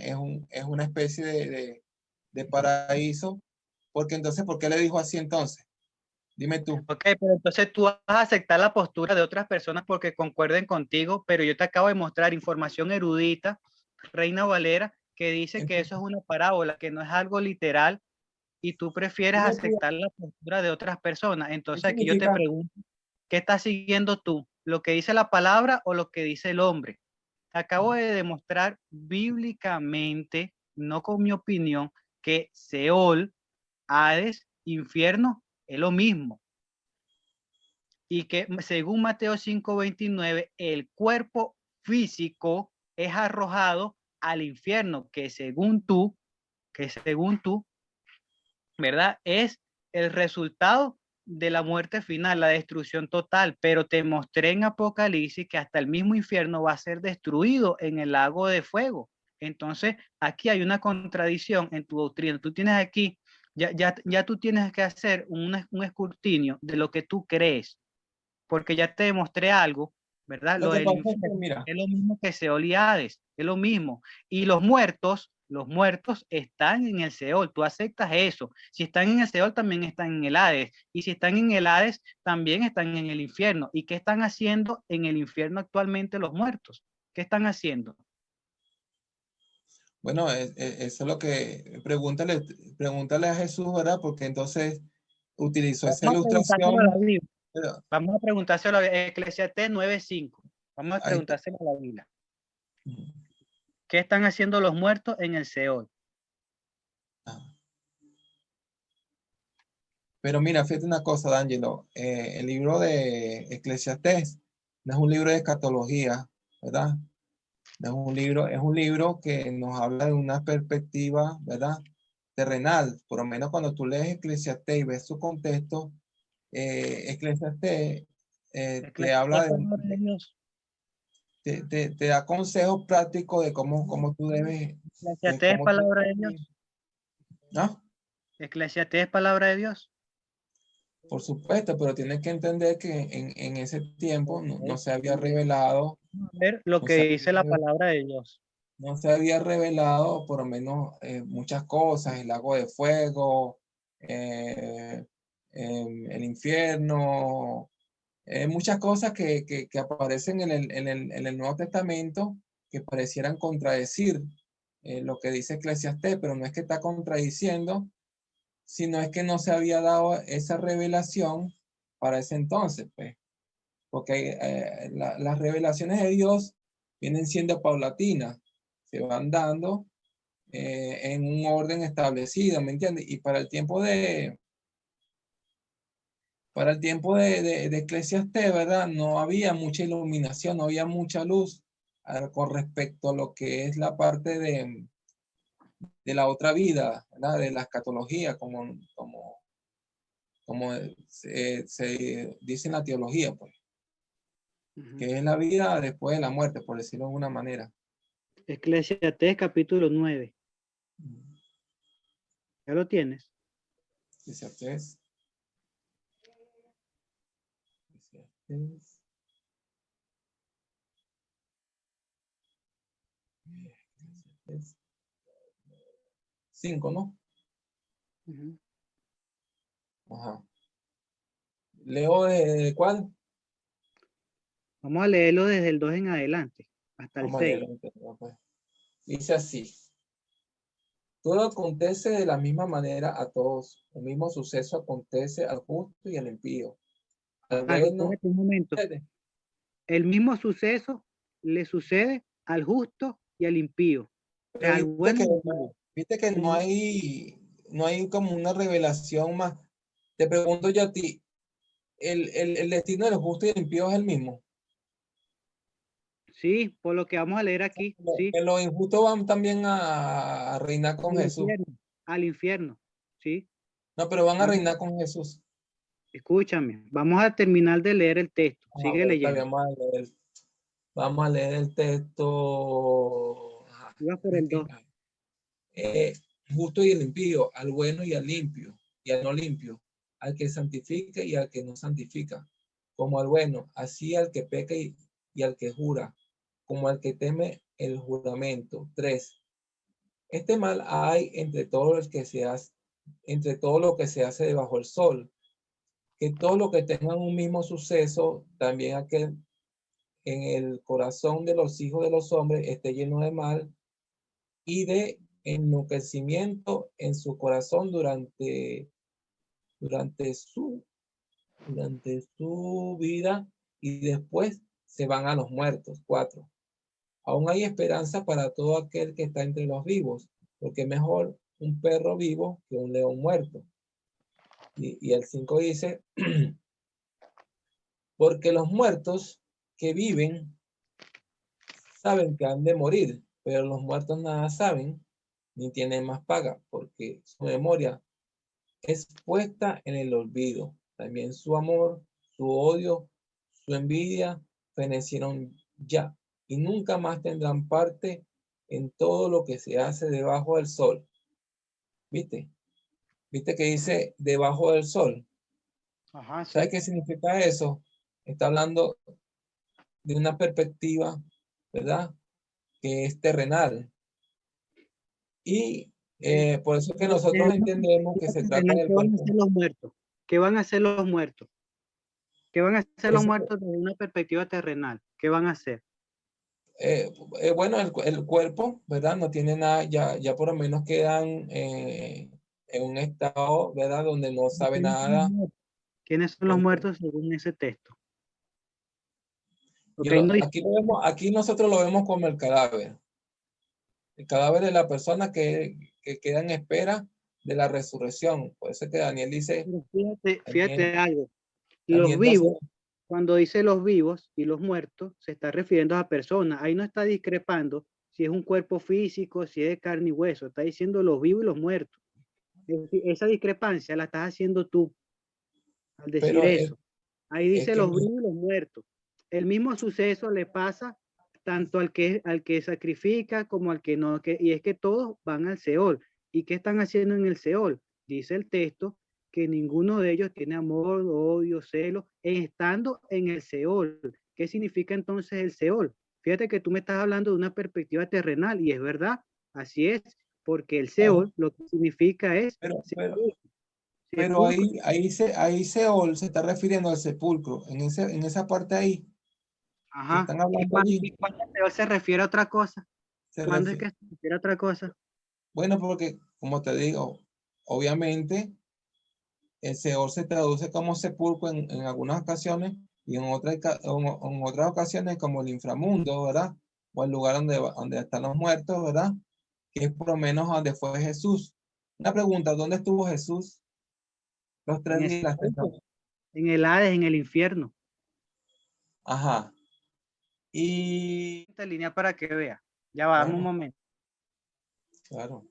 es una especie de paraíso, porque entonces, ¿por qué le dijo así entonces? Dime tú. Ok, pero entonces tú vas a aceptar la postura de otras personas porque concuerden contigo, pero yo te acabo de mostrar información erudita, Reina Valera, que dice que eso es una parábola, que no es algo literal, y tú prefieres aceptar la postura de otras personas. Entonces ¿Qué aquí yo te significa? pregunto, ¿qué estás siguiendo tú? ¿Lo que dice la palabra o lo que dice el hombre? Acabo de demostrar bíblicamente, no con mi opinión, que Seol, Hades, infierno es lo mismo. Y que según Mateo 5:29, el cuerpo físico es arrojado al infierno, que según tú, ¿verdad? Es el resultado de la muerte final, la destrucción total, pero te mostré en Apocalipsis que hasta el mismo infierno va a ser destruido en el lago de fuego. Entonces, aquí hay una contradicción en tu doctrina. Tú tienes aquí, ya tú tienes que hacer un escrutinio de lo que tú crees, porque ya te demostré algo, ¿verdad? Lo Lo que del pasa es que, infierno mira, es lo mismo que Seol y Hades, es lo mismo. Y los muertos están en el Seol, tú aceptas eso. Si están en el Seol, también están en el Hades. Y si están en el Hades, también están en el infierno. ¿Y qué están haciendo en el infierno actualmente los muertos? ¿Qué están haciendo? bueno, eso es lo que, pregúntale a Jesús, ¿verdad? Porque entonces utilizó esa Vamos a preguntárselo a la ilustración. Biblia. Pero, Vamos a preguntárselo a Eclesiastés 9:5. Vamos a ahí está. preguntárselo a la Biblia. ¿Qué están haciendo los muertos en el Seol? Ah. Pero mira, fíjate una cosa, D'Angelo, el libro de Eclesiastés no es un libro de escatología, ¿verdad? No es un libro que nos habla de una perspectiva, ¿verdad? Terrenal. Por lo menos cuando tú lees Eclesiastés y ves su contexto, Eclesiastés te Eclesiastés habla es palabra de Dios. te da consejos prácticos de cómo tú debes, de Eclesiastés es cómo tú palabra de debes vivir, Dios. ¿no? Eclesiastés es palabra de Dios. Por supuesto, pero tienes que entender que en ese tiempo no Ok. se había revelado, Vamos a ver lo no que se dice la había, palabra de Dios. no se había revelado por lo menos muchas cosas, el lago de fuego, eh, el infierno, muchas cosas que aparecen en el Nuevo Testamento que parecieran contradecir lo que dice Eclesiastés, pero no es que está contradiciendo, sino es que no se había dado esa revelación para ese entonces, pues, porque las revelaciones de Dios vienen siendo paulatinas, se van dando en un orden establecido, ¿me entiendes? Y para el tiempo de Eclesiastés, ¿verdad? No había mucha iluminación, no había mucha luz con respecto a lo que es la parte de la otra vida, ¿verdad? De la escatología, como se dice en la teología, pues, que es la vida después de la muerte, por decirlo de alguna manera. Eclesiastés capítulo 9. ¿Ya lo tienes? Eclesiastés, Eclesiastés, Eclesiastés 5, ¿no? Ajá. Leo de cuál. Vamos a leerlo desde el 2 en adelante, hasta el Vamos a 6. leerlo. Pues. Dice así. Todo acontece de la misma manera a todos. El mismo suceso acontece al justo y al impío. Al bueno. Espérate un momento. El mismo suceso le sucede al justo y al impío. O Pero sea, al bueno y al malo. viste que no hay como una revelación más. Te pregunto yo a ti, el destino del justo y el impío es el mismo. Sí, por lo que vamos a leer aquí, sí, Que los injustos van también a reinar con al Jesús. infierno, al infierno, sí. No, pero van a Vamos, reinar con Jesús. escúchame, vamos a terminar de leer el texto, Ah, sigue bueno, está bien, leyendo. vamos a leer el texto. Ajá, Iba por el 2. eh, justo y el impío, al bueno y al limpio, y al no limpio, al que santifica y al que no santifica, como al bueno, así al que peca y al que jura, como al que teme el juramento. 3. Este mal hay entre todo el que se hace, entre todo lo que se hace debajo del sol, que todo lo que tengan un mismo suceso, también aquel en el corazón de los hijos de los hombres esté lleno de mal, y de enloquecimiento en su corazón durante su, durante su vida, y después se van a los muertos. 4. Aún hay esperanza para todo aquel que está entre los vivos, porque mejor un perro vivo que un león muerto. Y el 5 dice, porque los muertos que viven saben que han de morir, pero los muertos nada saben, ni tienen más paga, porque su memoria es puesta en el olvido. También su amor, su odio, su envidia fenecieron ya, y nunca más tendrán parte en todo lo que se hace debajo del sol. ¿Viste? ¿Viste que dice debajo del sol? Ajá, sí. ¿Sabes qué significa eso? Está hablando de una perspectiva, ¿verdad? Que es terrenal. Y por eso es que nosotros entendemos que se trata del ¿Qué van a cuerpo. hacer los muertos? ¿Qué van a hacer los muertos? ¿Qué van a hacer los Eso, muertos desde una perspectiva terrenal? ¿Qué van a hacer? bueno, el cuerpo, ¿verdad? No tiene nada, ya por lo menos quedan en un estado, ¿verdad? Donde no sabe ¿Quiénes son los nada. muertos? ¿Quiénes son los muertos según ese texto? Porque ahí no dice, Aquí nosotros lo vemos como el cadáver. El cadáver de la persona que queda en espera de la resurrección. Por eso es que Daniel dice, pero fíjate, Daniel, fíjate algo. Los Daniel 12, vivos, cuando dice los vivos y los muertos, se está refiriendo a personas. Ahí no está discrepando si es un cuerpo físico, si es de carne y hueso. Está diciendo los vivos y los muertos. Es decir, esa discrepancia la estás haciendo tú al decir pero eso. Ahí es dice que los vivos y los muertos. El mismo suceso le pasa tanto al que sacrifica como al que no, y es que todos van al Seol. ¿Y qué están haciendo en el Seol? Dice el texto que ninguno de ellos tiene amor, odio, celo, estando en el Seol. ¿Qué significa entonces el Seol? Fíjate que tú me estás hablando de una perspectiva terrenal y es verdad, así es, porque el claro, Seol lo que significa es pero, pero, sepulcro. pero Sepulcro. ahí Seol se está refiriendo al sepulcro, en esa parte ahí que Ajá. están hablando Y allí, cuando Seol se refiere a otra cosa? se ¿Cuándo es refiere. que se refiere a otra cosa? Bueno, porque como te digo, obviamente el Seol se traduce como sepulcro en algunas ocasiones y en otras ocasiones como el inframundo, ¿verdad? O el lugar donde están los muertos, ¿verdad? Que es por lo menos donde fue Jesús. Una pregunta, ¿dónde estuvo Jesús los En 3 días ese y las 3 punto, noches? en el Hades, en el infierno. Ajá. Y Esta línea para que vea. Ya va, dame un bueno, momento. claro.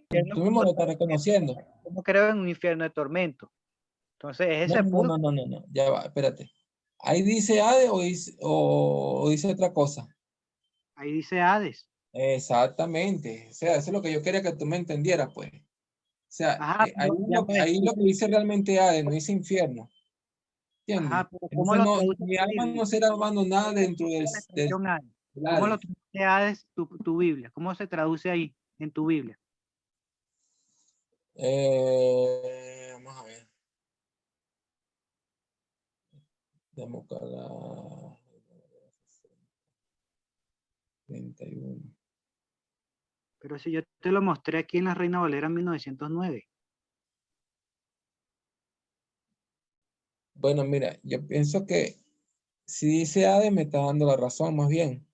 Infierno Tú mismo lo estás reconociendo. como creo en un infierno de tormento. Entonces, es No, ese no, no, sepulcro. no, no, no, no. Ya va, espérate. Ahí dice Ade o dice otra cosa. Ahí dice Hades. Exactamente. O sea, eso es lo que yo quería que tú me entendieras, pues. O sea, Ajá, pero ya pues, ahí lo que dice realmente Ade, no dice infierno. ¿Entiendes? ajá, pero ¿cómo Entonces, lo no, traduce mi tu alma Biblia? no será abandonada ¿Cómo dentro traduce la expresión Hades? del ¿Cómo lo Hades. traduce Hades tu Biblia? ¿Cómo se traduce ahí en tu Biblia? Vamos a ver. Déjame buscar la 31. Pero si yo te lo mostré aquí en la Reina Valera en 1909. Bueno, mira, yo pienso que si dice Hades me está dando la razón más bien,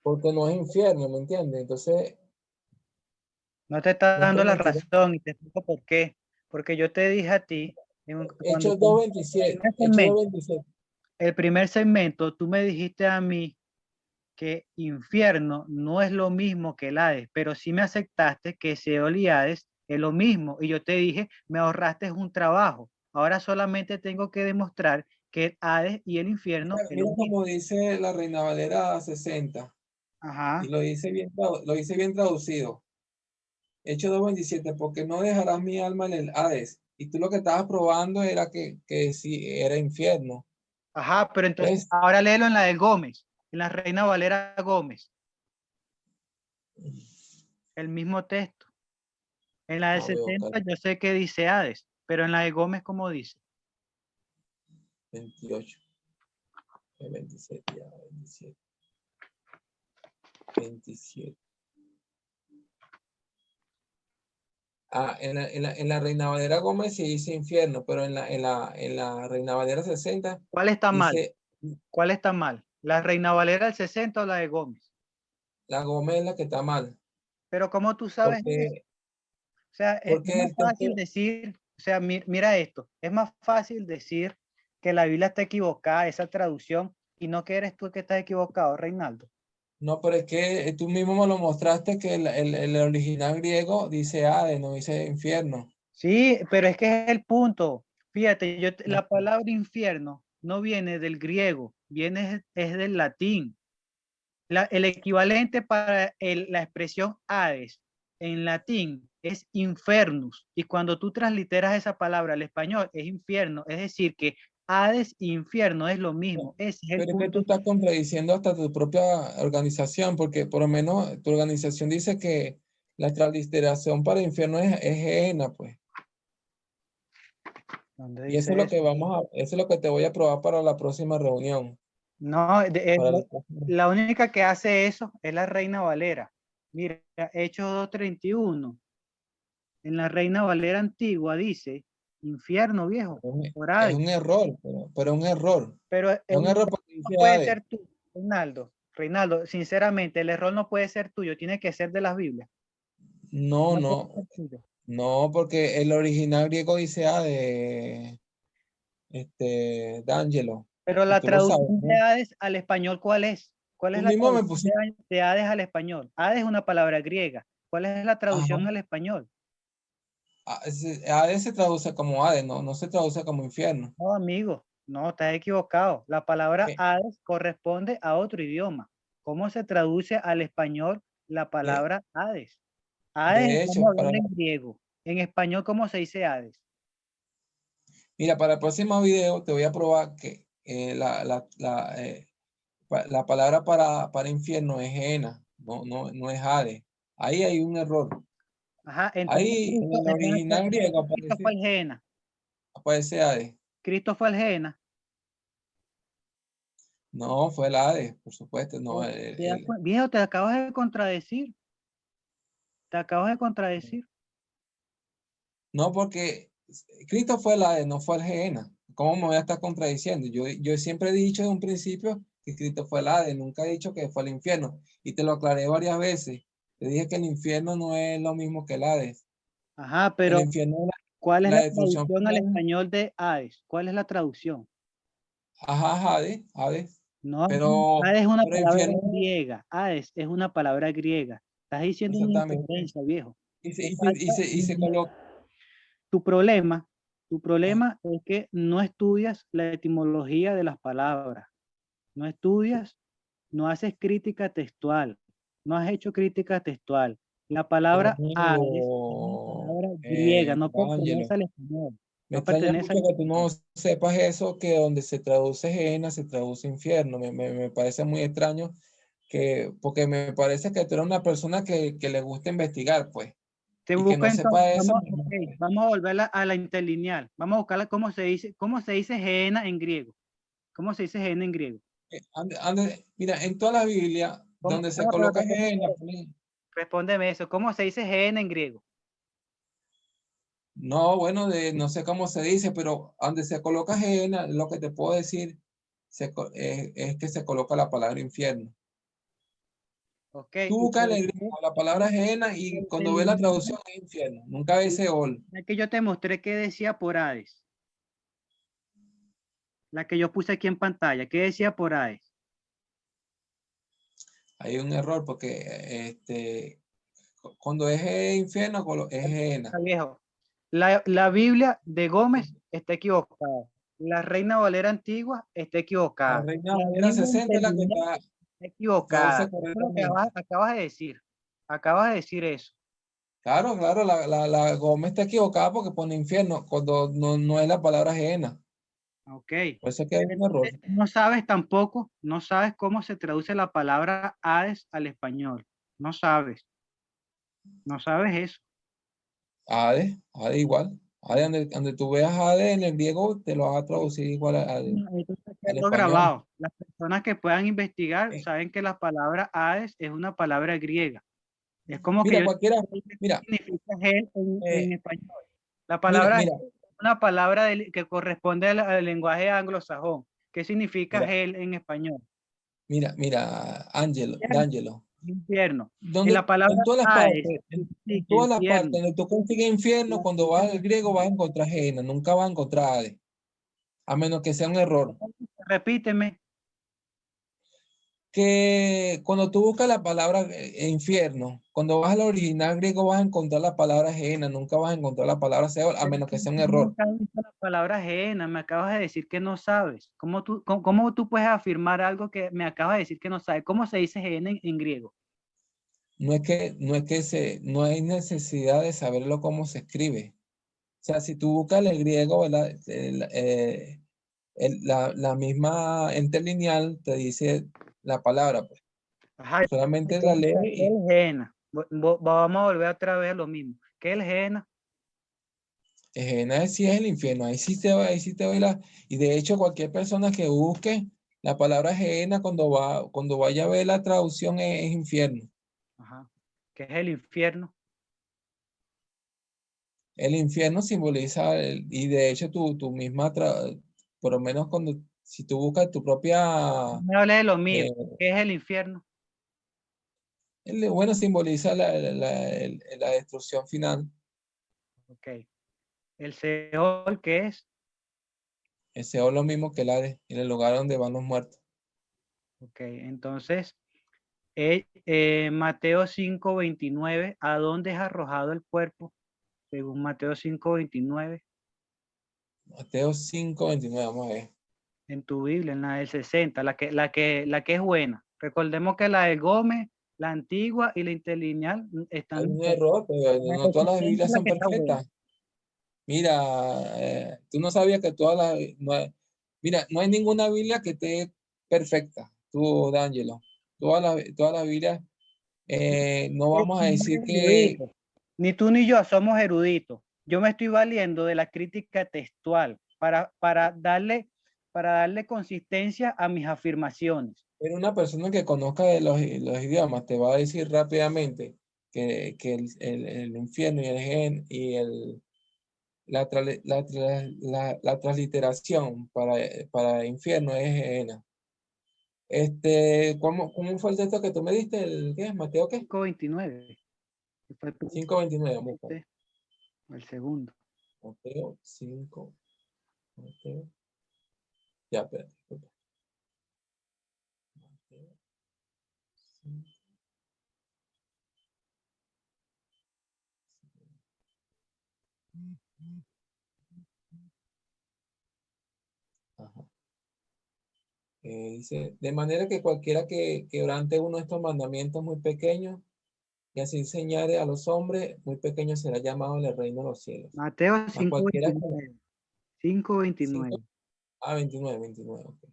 porque no es infierno, ¿me entiendes? Entonces, No te está no dando puedo la mentir. razón y te explico por qué. Porque yo te dije a ti, cuando Hechos 2:27, Hechos 2:27. el primer segmento, tú me dijiste a mí que infierno no es lo mismo que el Hades, pero sí me aceptaste que Seol y Hades es lo mismo. Y yo te dije, me ahorraste un trabajo. Ahora solamente tengo que demostrar que el Hades y el infierno es lo Mira mismo. como dice la Reina Valera 60, y Ajá, lo dice bien traducido. Hechos 2:27, porque no dejarás mi alma en el Hades. Y tú lo que estabas probando era que sí, era infierno. ajá, pero entonces ¿Ves? ahora léelo en la de Gómez, en la Reina Valera Gómez, el mismo texto. En la de A ver, Oscar, 70 yo sé que dice Hades, pero en la de Gómez, ¿cómo dice? 28. 27, ya, 27. 27. En la Reina Valera Gómez sí dice infierno, pero en la Reina Valera 60 ¿Cuál está mal? dice, ¿Cuál está mal? ¿La Reina Valera del 60 o la de Gómez? la Gómez es la que está mal, Pero ¿cómo tú sabes eso? porque, O sea, es porque más el fácil texto, decir, o sea, mira esto, es más fácil decir que la Biblia está equivocada, esa traducción, y no que eres tú el que estás equivocado, Reinaldo. no, pero es que tú mismo me lo mostraste que el original griego dice Hades, no dice infierno. Sí, pero es que es el punto. Fíjate, No, la palabra infierno no viene del griego, viene es del latín. El equivalente para la expresión Hades en latín es infernus. Y cuando tú transliteras esa palabra al español es infierno. Es decir, que Hades e infierno es lo mismo. Ese es el pero es que tú punto. estás contradiciendo hasta tu propia organización, porque por lo menos tu organización dice que la transliteración para infierno es Gehenna, pues. ¿Dónde Y eso es dice lo que eso? eso es lo que te voy a probar para la próxima reunión. No, Para la próxima- la única que hace eso es la Reina Valera. Mira, Hechos 2:31. En la Reina Valera antigua dice, infierno viejo, por Es Hades. un error, pero es un error. Pero Es un error porque no dice puede Hades. ser tú, Reinaldo. Reinaldo, sinceramente, el error no puede ser tuyo, tiene que ser de las Biblias. No, No puede no, ser tuyo. no, porque el original griego dice Hades, D'Angelo. Pero Y la tú lo sabes, traducción de ¿no? Hades al español, ¿cuál es? ¿Cuál es Tú la mismo me traducción pusiste. de Hades al español? Hades es una palabra griega. ¿Cuál es la Ajá. traducción al español? Hades se traduce como Hades, no, no se traduce como infierno. No, amigo, no, estás equivocado. La palabra Eh, Hades corresponde a otro idioma. ¿Cómo se traduce al español la De, palabra Hades? Hades de estamos hecho, hablando en griego. En español, ¿cómo se dice Hades? mira, para el próximo video te voy a probar que la palabra para infierno es Gehenna, no, no, no es Hades. Ahí hay un error. Ajá, entonces Ahí en Cristo, el original griego Cristo fue aparece, el Gena. aparece Hades. Cristo fue el Gena. No, fue el Hades, por supuesto. No, Viejo, te acabas de contradecir. Te acabas de contradecir. no, porque Cristo fue el Hades, no fue el Gehenna. ¿Cómo me voy a estar contradiciendo? Yo siempre he dicho desde un principio que Cristo fue el Hades, nunca he dicho que fue el infierno. Y te lo aclaré varias veces. Te dije que el infierno no es lo mismo que el Hades. Ajá, El pero infierno es ¿cuál es la la destrucción traducción al final. español de Hades? ¿Cuál es la traducción? Ajá, Hades, Hades. No, Pero, Hades es una pero palabra infierno, griega. Hades es una palabra griega. Estás diciendo una exactamente. incoherencia, viejo. Y se, Te y se, falta y se, y se coloca. tu problema. Tu Ah, problema es que no estudias la etimología de las palabras. No estudias, no haces crítica textual, no has hecho crítica textual. La pero palabra Hades es una amigo, palabra griega, no Ángelo, pertenece al español, me no extraña pertenece mucho al que tú español. no sepas eso, que donde se traduce Gehenna se traduce infierno. Me parece muy extraño porque me parece que tú eres una persona que le gusta investigar, pues, Te y que busco no entonces, sepa eso. ok, vamos a volver a la interlineal. Vamos a buscarla cómo se dice Gehenna en griego. ¿Cómo se dice Gehenna en griego? Mira, en toda la Biblia, donde se Pero coloca Gehenna, respóndeme eso. ¿Cómo se dice Gehenna en griego? no, bueno, no sé cómo se dice, pero donde se coloca Gehenna, lo que te puedo decir es que se coloca la palabra infierno. Ok, Tú y buscas por la palabra Gehenna y cuando ves la el, traducción es infierno. Nunca ves Seol. la que yo te mostré que decía por Hades, la que yo puse aquí en pantalla, ¿qué decía por Hades? Hay un error porque cuando es infierno es Está Gehenna. viejo. La Biblia de Gómez está equivocada. La Reina Valera antigua está La equivocada. Reina La Valera Biblia 60 es la que interlineal está equivocada. traduce Eso es lo que correctamente. acabas de decir. Acabas de decir eso. Claro, claro, la Gómez está equivocada porque pone infierno cuando no, no es la palabra Gehenna. Ok. Por eso es que hay un error. Entonces, no sabes tampoco, no sabes cómo se traduce la palabra Hades al español. No sabes, no sabes eso. Hades igual. Ade, donde tú veas Ade en el griego, te lo va a traducir igual Entonces al quedó español. grabado. Las personas que puedan investigar Eh, saben que la palabra Hades es una palabra griega. Es como que Mira, yo cualquiera, sé qué mira, significa Hel en eh, español. La mira, palabra mira, Hel es una palabra que corresponde al lenguaje anglosajón. ¿Qué significa mira, Hel en español? mira, Ángelo, Infierno. D'Angelo. Infierno. Y Donde, la palabra en todas las Hades partes, en significa todas las partes, infierno. donde tú consigues infierno, La cuando vas al griego vas a encontrar Gehenna, nunca vas a encontrar Hades, a menos que sea un error. Repíteme. Que cuando tú buscas la palabra infierno, cuando vas al original griego vas a encontrar la palabra Gehenna, nunca vas a encontrar la palabra Seol, a Pero menos que sea un tú error. nunca has visto la palabra ajena, me acabas de decir que no sabes. ¿Cómo tú puedes afirmar algo que me acabas de decir que no sabes? ¿Cómo se dice ajena en griego? No hay necesidad de saberlo cómo se escribe. O sea, si tú buscas el griego, ¿verdad? La misma interlineal te dice la palabra, pues. Ajá, Solamente ¿qué la lees es y ajena? Vamos a volver otra vez a lo mismo. ¿Qué es ajena? Gehenna sí es el infierno. Ahí sí te doy la. Y de hecho, cualquier persona que busque la palabra Gehenna cuando vaya a ver la traducción es infierno. Ajá. ¿Qué es el infierno? El infierno simboliza, y de hecho tu misma, por lo menos si tú buscas tu propia, Me hablé de lo mío. eh, ¿Qué es el infierno? bueno, simboliza la destrucción final. Ok. El Seol, ¿qué es? El Seol lo mismo que el Hades, en el lugar donde van los muertos. Ok, entonces, Mateo 5:29, ¿a dónde es arrojado el cuerpo? Según Mateo 5:29. Mateo 5:29, vamos a ver. En tu Biblia, en la del 60, la que es buena. Recordemos que la de Gómez, la antigua y la interlineal Hay están un error, pero la no del todas las 60 es Biblias la son que está buena. perfectas. Mira, tú no sabías que mira, no hay ninguna Biblia que esté perfecta, tú, D'Angelo. Todas las Biblias, no vamos a No decir eres que erudito. Ni tú ni yo somos eruditos. Yo me estoy valiendo de la crítica textual para darle consistencia a mis afirmaciones. pero una persona que conozca de los idiomas te va a decir rápidamente que el infierno y la transliteración para infierno es Gehenna. ¿Cómo fue el texto que tú me diste? ¿Qué es? ¿Mateo qué? 5:29. Que fue 5:29, vamos a buscar. el segundo. Mateo 5, Mateo. Ya, espérate, disculpa. Mateo 5. Ajá. Dice, de manera que cualquiera que quebrante uno de estos mandamientos muy pequeños y así enseñare a los hombres, muy pequeño será llamado en el reino de los cielos. Mateo Mas cualquiera que... 5:29. 5:29. 5, 29, ok.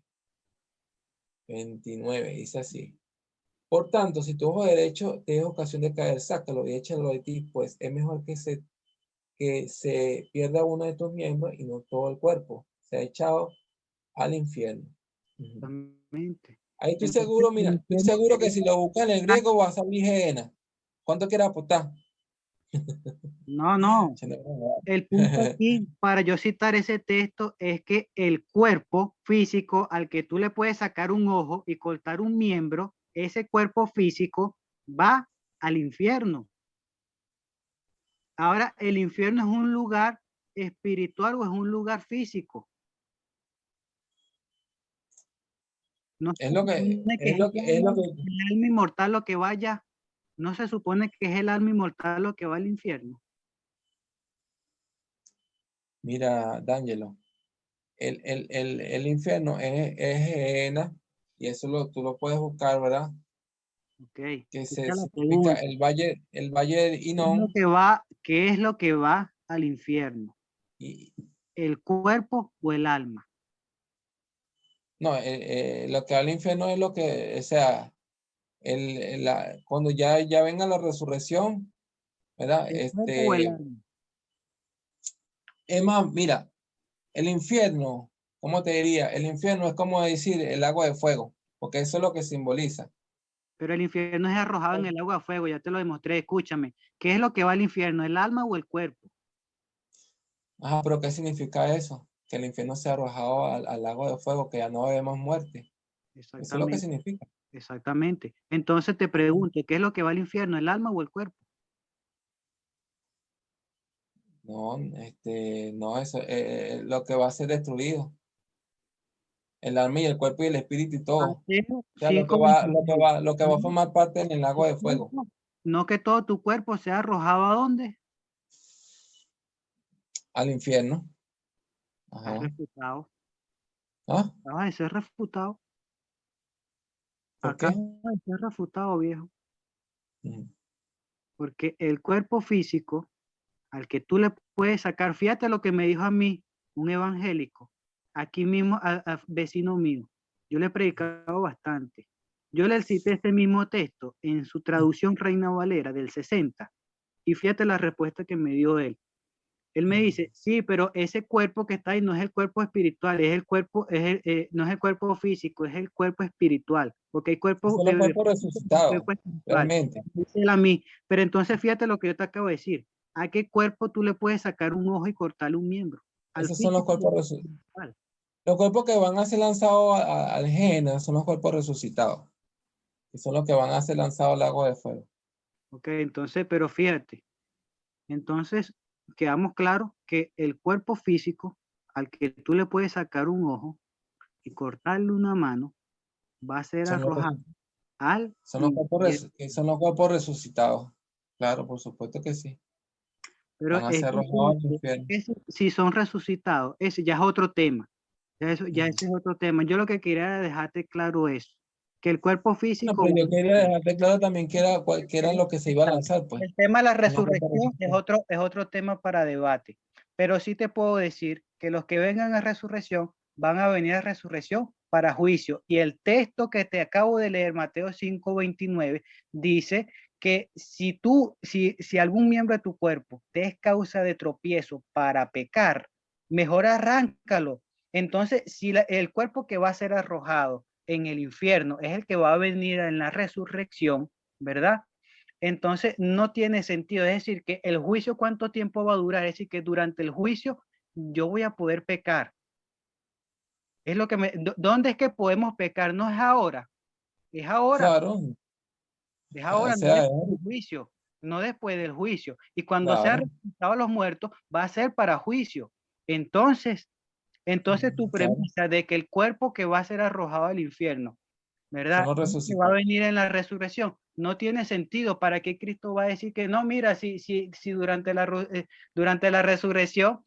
29, dice así. Por tanto, si tu ojo derecho te es ocasión de caer, sácalo y échalo de ti, pues es mejor que se pierda uno de tus miembros y no todo el cuerpo. Se ha echado al infierno. Ujú. Exactamente. Ahí estoy Entonces, seguro, el mira, estoy infierno seguro que sería si lo buscas en el griego va a salir Gehenna. ¿Cuánto quieres apostar? No, no. El punto aquí, para yo citar ese texto, es que el cuerpo físico al que tú le puedes sacar un ojo y cortar un miembro, ese cuerpo físico va al infierno. Ahora, ¿el infierno es un lugar espiritual o es un lugar físico? No se Es lo que, supone que es es lo que, es lo que, el alma inmortal lo que vaya, no se supone que es el alma inmortal lo que va al infierno. mira, D'Angelo, el infierno es Gehenna, y eso tú lo puedes buscar, ¿verdad? Ok, Que se escucha la significa pregunta. el valle del Hinón, ¿Qué es lo que va al infierno? y ¿El cuerpo o el alma? no, lo que va al infierno es lo que, o sea, cuando ya venga la resurrección, ¿verdad? ¿El cuerpo o el alma? Es más, mira, el infierno, ¿cómo te diría? El infierno es como decir el lago de fuego, porque eso es lo que simboliza. Pero el infierno es arrojado en el agua a fuego, ya te lo demostré, escúchame. ¿Qué es lo que va al infierno, el alma o el cuerpo? Ajá, pero ¿qué significa eso? Que el infierno se ha arrojado al lago de fuego, que ya no vemos muerte. Eso es lo que Exactamente, significa. exactamente. Entonces te pregunto, ¿qué es lo que va al infierno, el alma o el cuerpo? No, no, eso, lo que va a ser destruido. El alma y el cuerpo y el espíritu y todo. O Así, sea, sí, lo que va a formar parte en el lago de fuego. no que todo tu cuerpo sea arrojado ¿a dónde? Al infierno. Estás Ajá. refutado. ¿Ah? Acabas de ser refutado. ¿Por qué? Acabas de ser refutado, viejo. Mm. Porque el cuerpo físico al que tú le puedes sacar, fíjate lo que me dijo a mí un evangélico, aquí mismo, a vecino mío. Yo le he predicado bastante. Yo le cité este mismo texto en su traducción Reina Valera del 60 y fíjate la respuesta que me dio él. Él me dice, sí, pero ese cuerpo que está ahí no es el cuerpo espiritual, es el cuerpo, no es el cuerpo físico, es el cuerpo espiritual, porque hay cuerpo Son los de cuerpos resucitados, cuerpo espiritual. realmente. Dice él a mí, pero entonces fíjate lo que yo te acabo de decir. ¿A qué cuerpo tú le puedes sacar un ojo y cortarle un miembro? Al Esos son los físico y cuerpos al resucitados. espiritual. Los cuerpos que van a ser lanzados al Gehenna son los cuerpos resucitados. Y son los que van a ser lanzados al lago de fuego. Ok, entonces, pero fíjate, entonces quedamos claros que el cuerpo físico al que tú le puedes sacar un ojo y cortarle una mano va a ser Son los, arrojado al son los cuerpos, infierno. son los cuerpos resucitados. Claro, por supuesto que sí. Pero Van a ser arrojados al infierno. si son resucitados, ese ya es otro tema. Ya Ujú. ese es otro tema. Yo lo que quería era dejarte claro eso, que el cuerpo Bueno, físico pero va yo al quería infierno. dejarte claro también que era lo que se iba a lanzar, pues. El tema de la Son los cuerpos resurrección resucitados. es otro tema para debate. Pero sí te puedo decir que los que vengan a resurrección van a venir a resurrección para juicio. Y el texto que te acabo de leer, Mateo 5:29, dice que si algún miembro de tu cuerpo te es causa de tropiezo para pecar, mejor arráncalo. Entonces, si el cuerpo que va a ser arrojado en el infierno es el que va a venir en la resurrección, ¿verdad? Entonces no tiene sentido. Es decir, que el juicio, ¿cuánto tiempo va a durar? Es decir, que durante el juicio yo voy a poder pecar. Es lo que ¿dónde es que podemos pecar? No es ahora, es ahora, Claro, o no sea, después del juicio, no después del juicio. Y cuando sean claro, resucitados los muertos, va a ser para juicio. Entonces, tu claro. premisa de que el cuerpo que va a ser arrojado al infierno, Son ¿verdad? los Que va a resucitados. venir en la resurrección. No tiene sentido. ¿Para qué Cristo va a decir que no? Mira, si durante la resurrección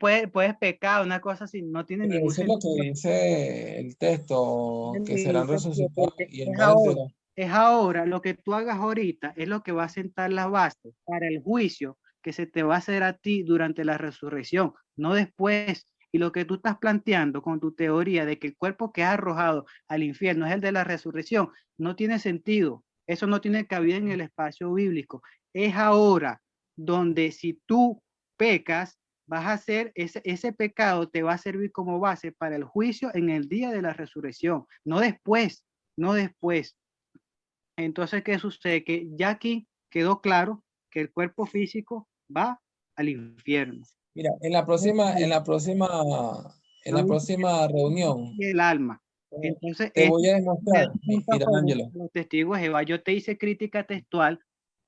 puedes pecar, una cosa así, no tiene Pero ningún eso es lo que sentido. dice el texto, que serán resucitados Porque y el más entero. es ahora, lo que tú hagas ahorita es lo que va a sentar las bases para el juicio que se te va a hacer a ti durante la resurrección, no después. Y lo que tú estás planteando con tu teoría de que el cuerpo que has arrojado al infierno es el de la resurrección, no tiene sentido. Eso no tiene cabida en el espacio bíblico. Es ahora donde si tú pecas, vas a hacer ese pecado te va a servir como base para el juicio en el día de la resurrección, no después, no después. Entonces, ¿qué sucede? Que ya aquí quedó claro que el cuerpo físico va al infierno. Mira, en No la dice próxima reunión, el alma. Entonces, te este voy a me da demostrar, punto a mira, favor Ángelo, de los testigos de Jehová. Yo te hice crítica textual,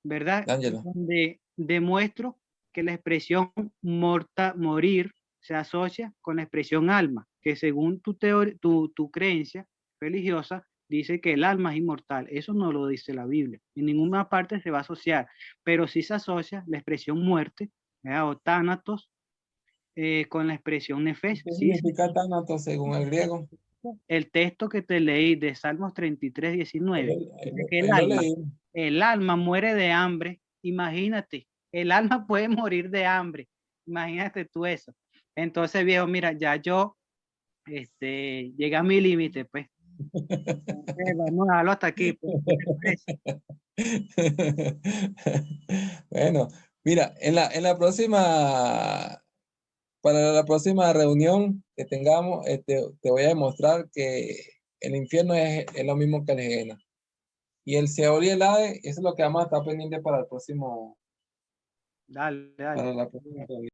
¿verdad? Ángelo, Donde demuestro que la expresión morir se asocia con la expresión alma, que según tu creencia religiosa dice que el alma es inmortal. Eso no lo dice la Biblia. En ninguna parte se va a asociar, pero sí se asocia la expresión muerte, ¿verdad? O tánatos, con la expresión nefesh. ¿qué Sí, significa tánatos según el griego? el texto que te leí de Salmos 33, Ahí 19, lo, ahí dice lo- que ahí lo leí. el alma muere de hambre. Imagínate, el alma puede morir de hambre. Imagínate tú eso. Entonces, viejo, mira, ya yo llegué a mi límite, pues. Vamos a dejarlo hasta aquí, pues. ¿Qué te parece? Bueno, mira, en la próxima para la próxima reunión que tengamos, te voy a demostrar que el infierno es lo mismo que el Gehenna. Y el Seol y el Hades, eso es lo que vamos a estar pendiente para el próximo, Dale, para dale. la próxima reunión.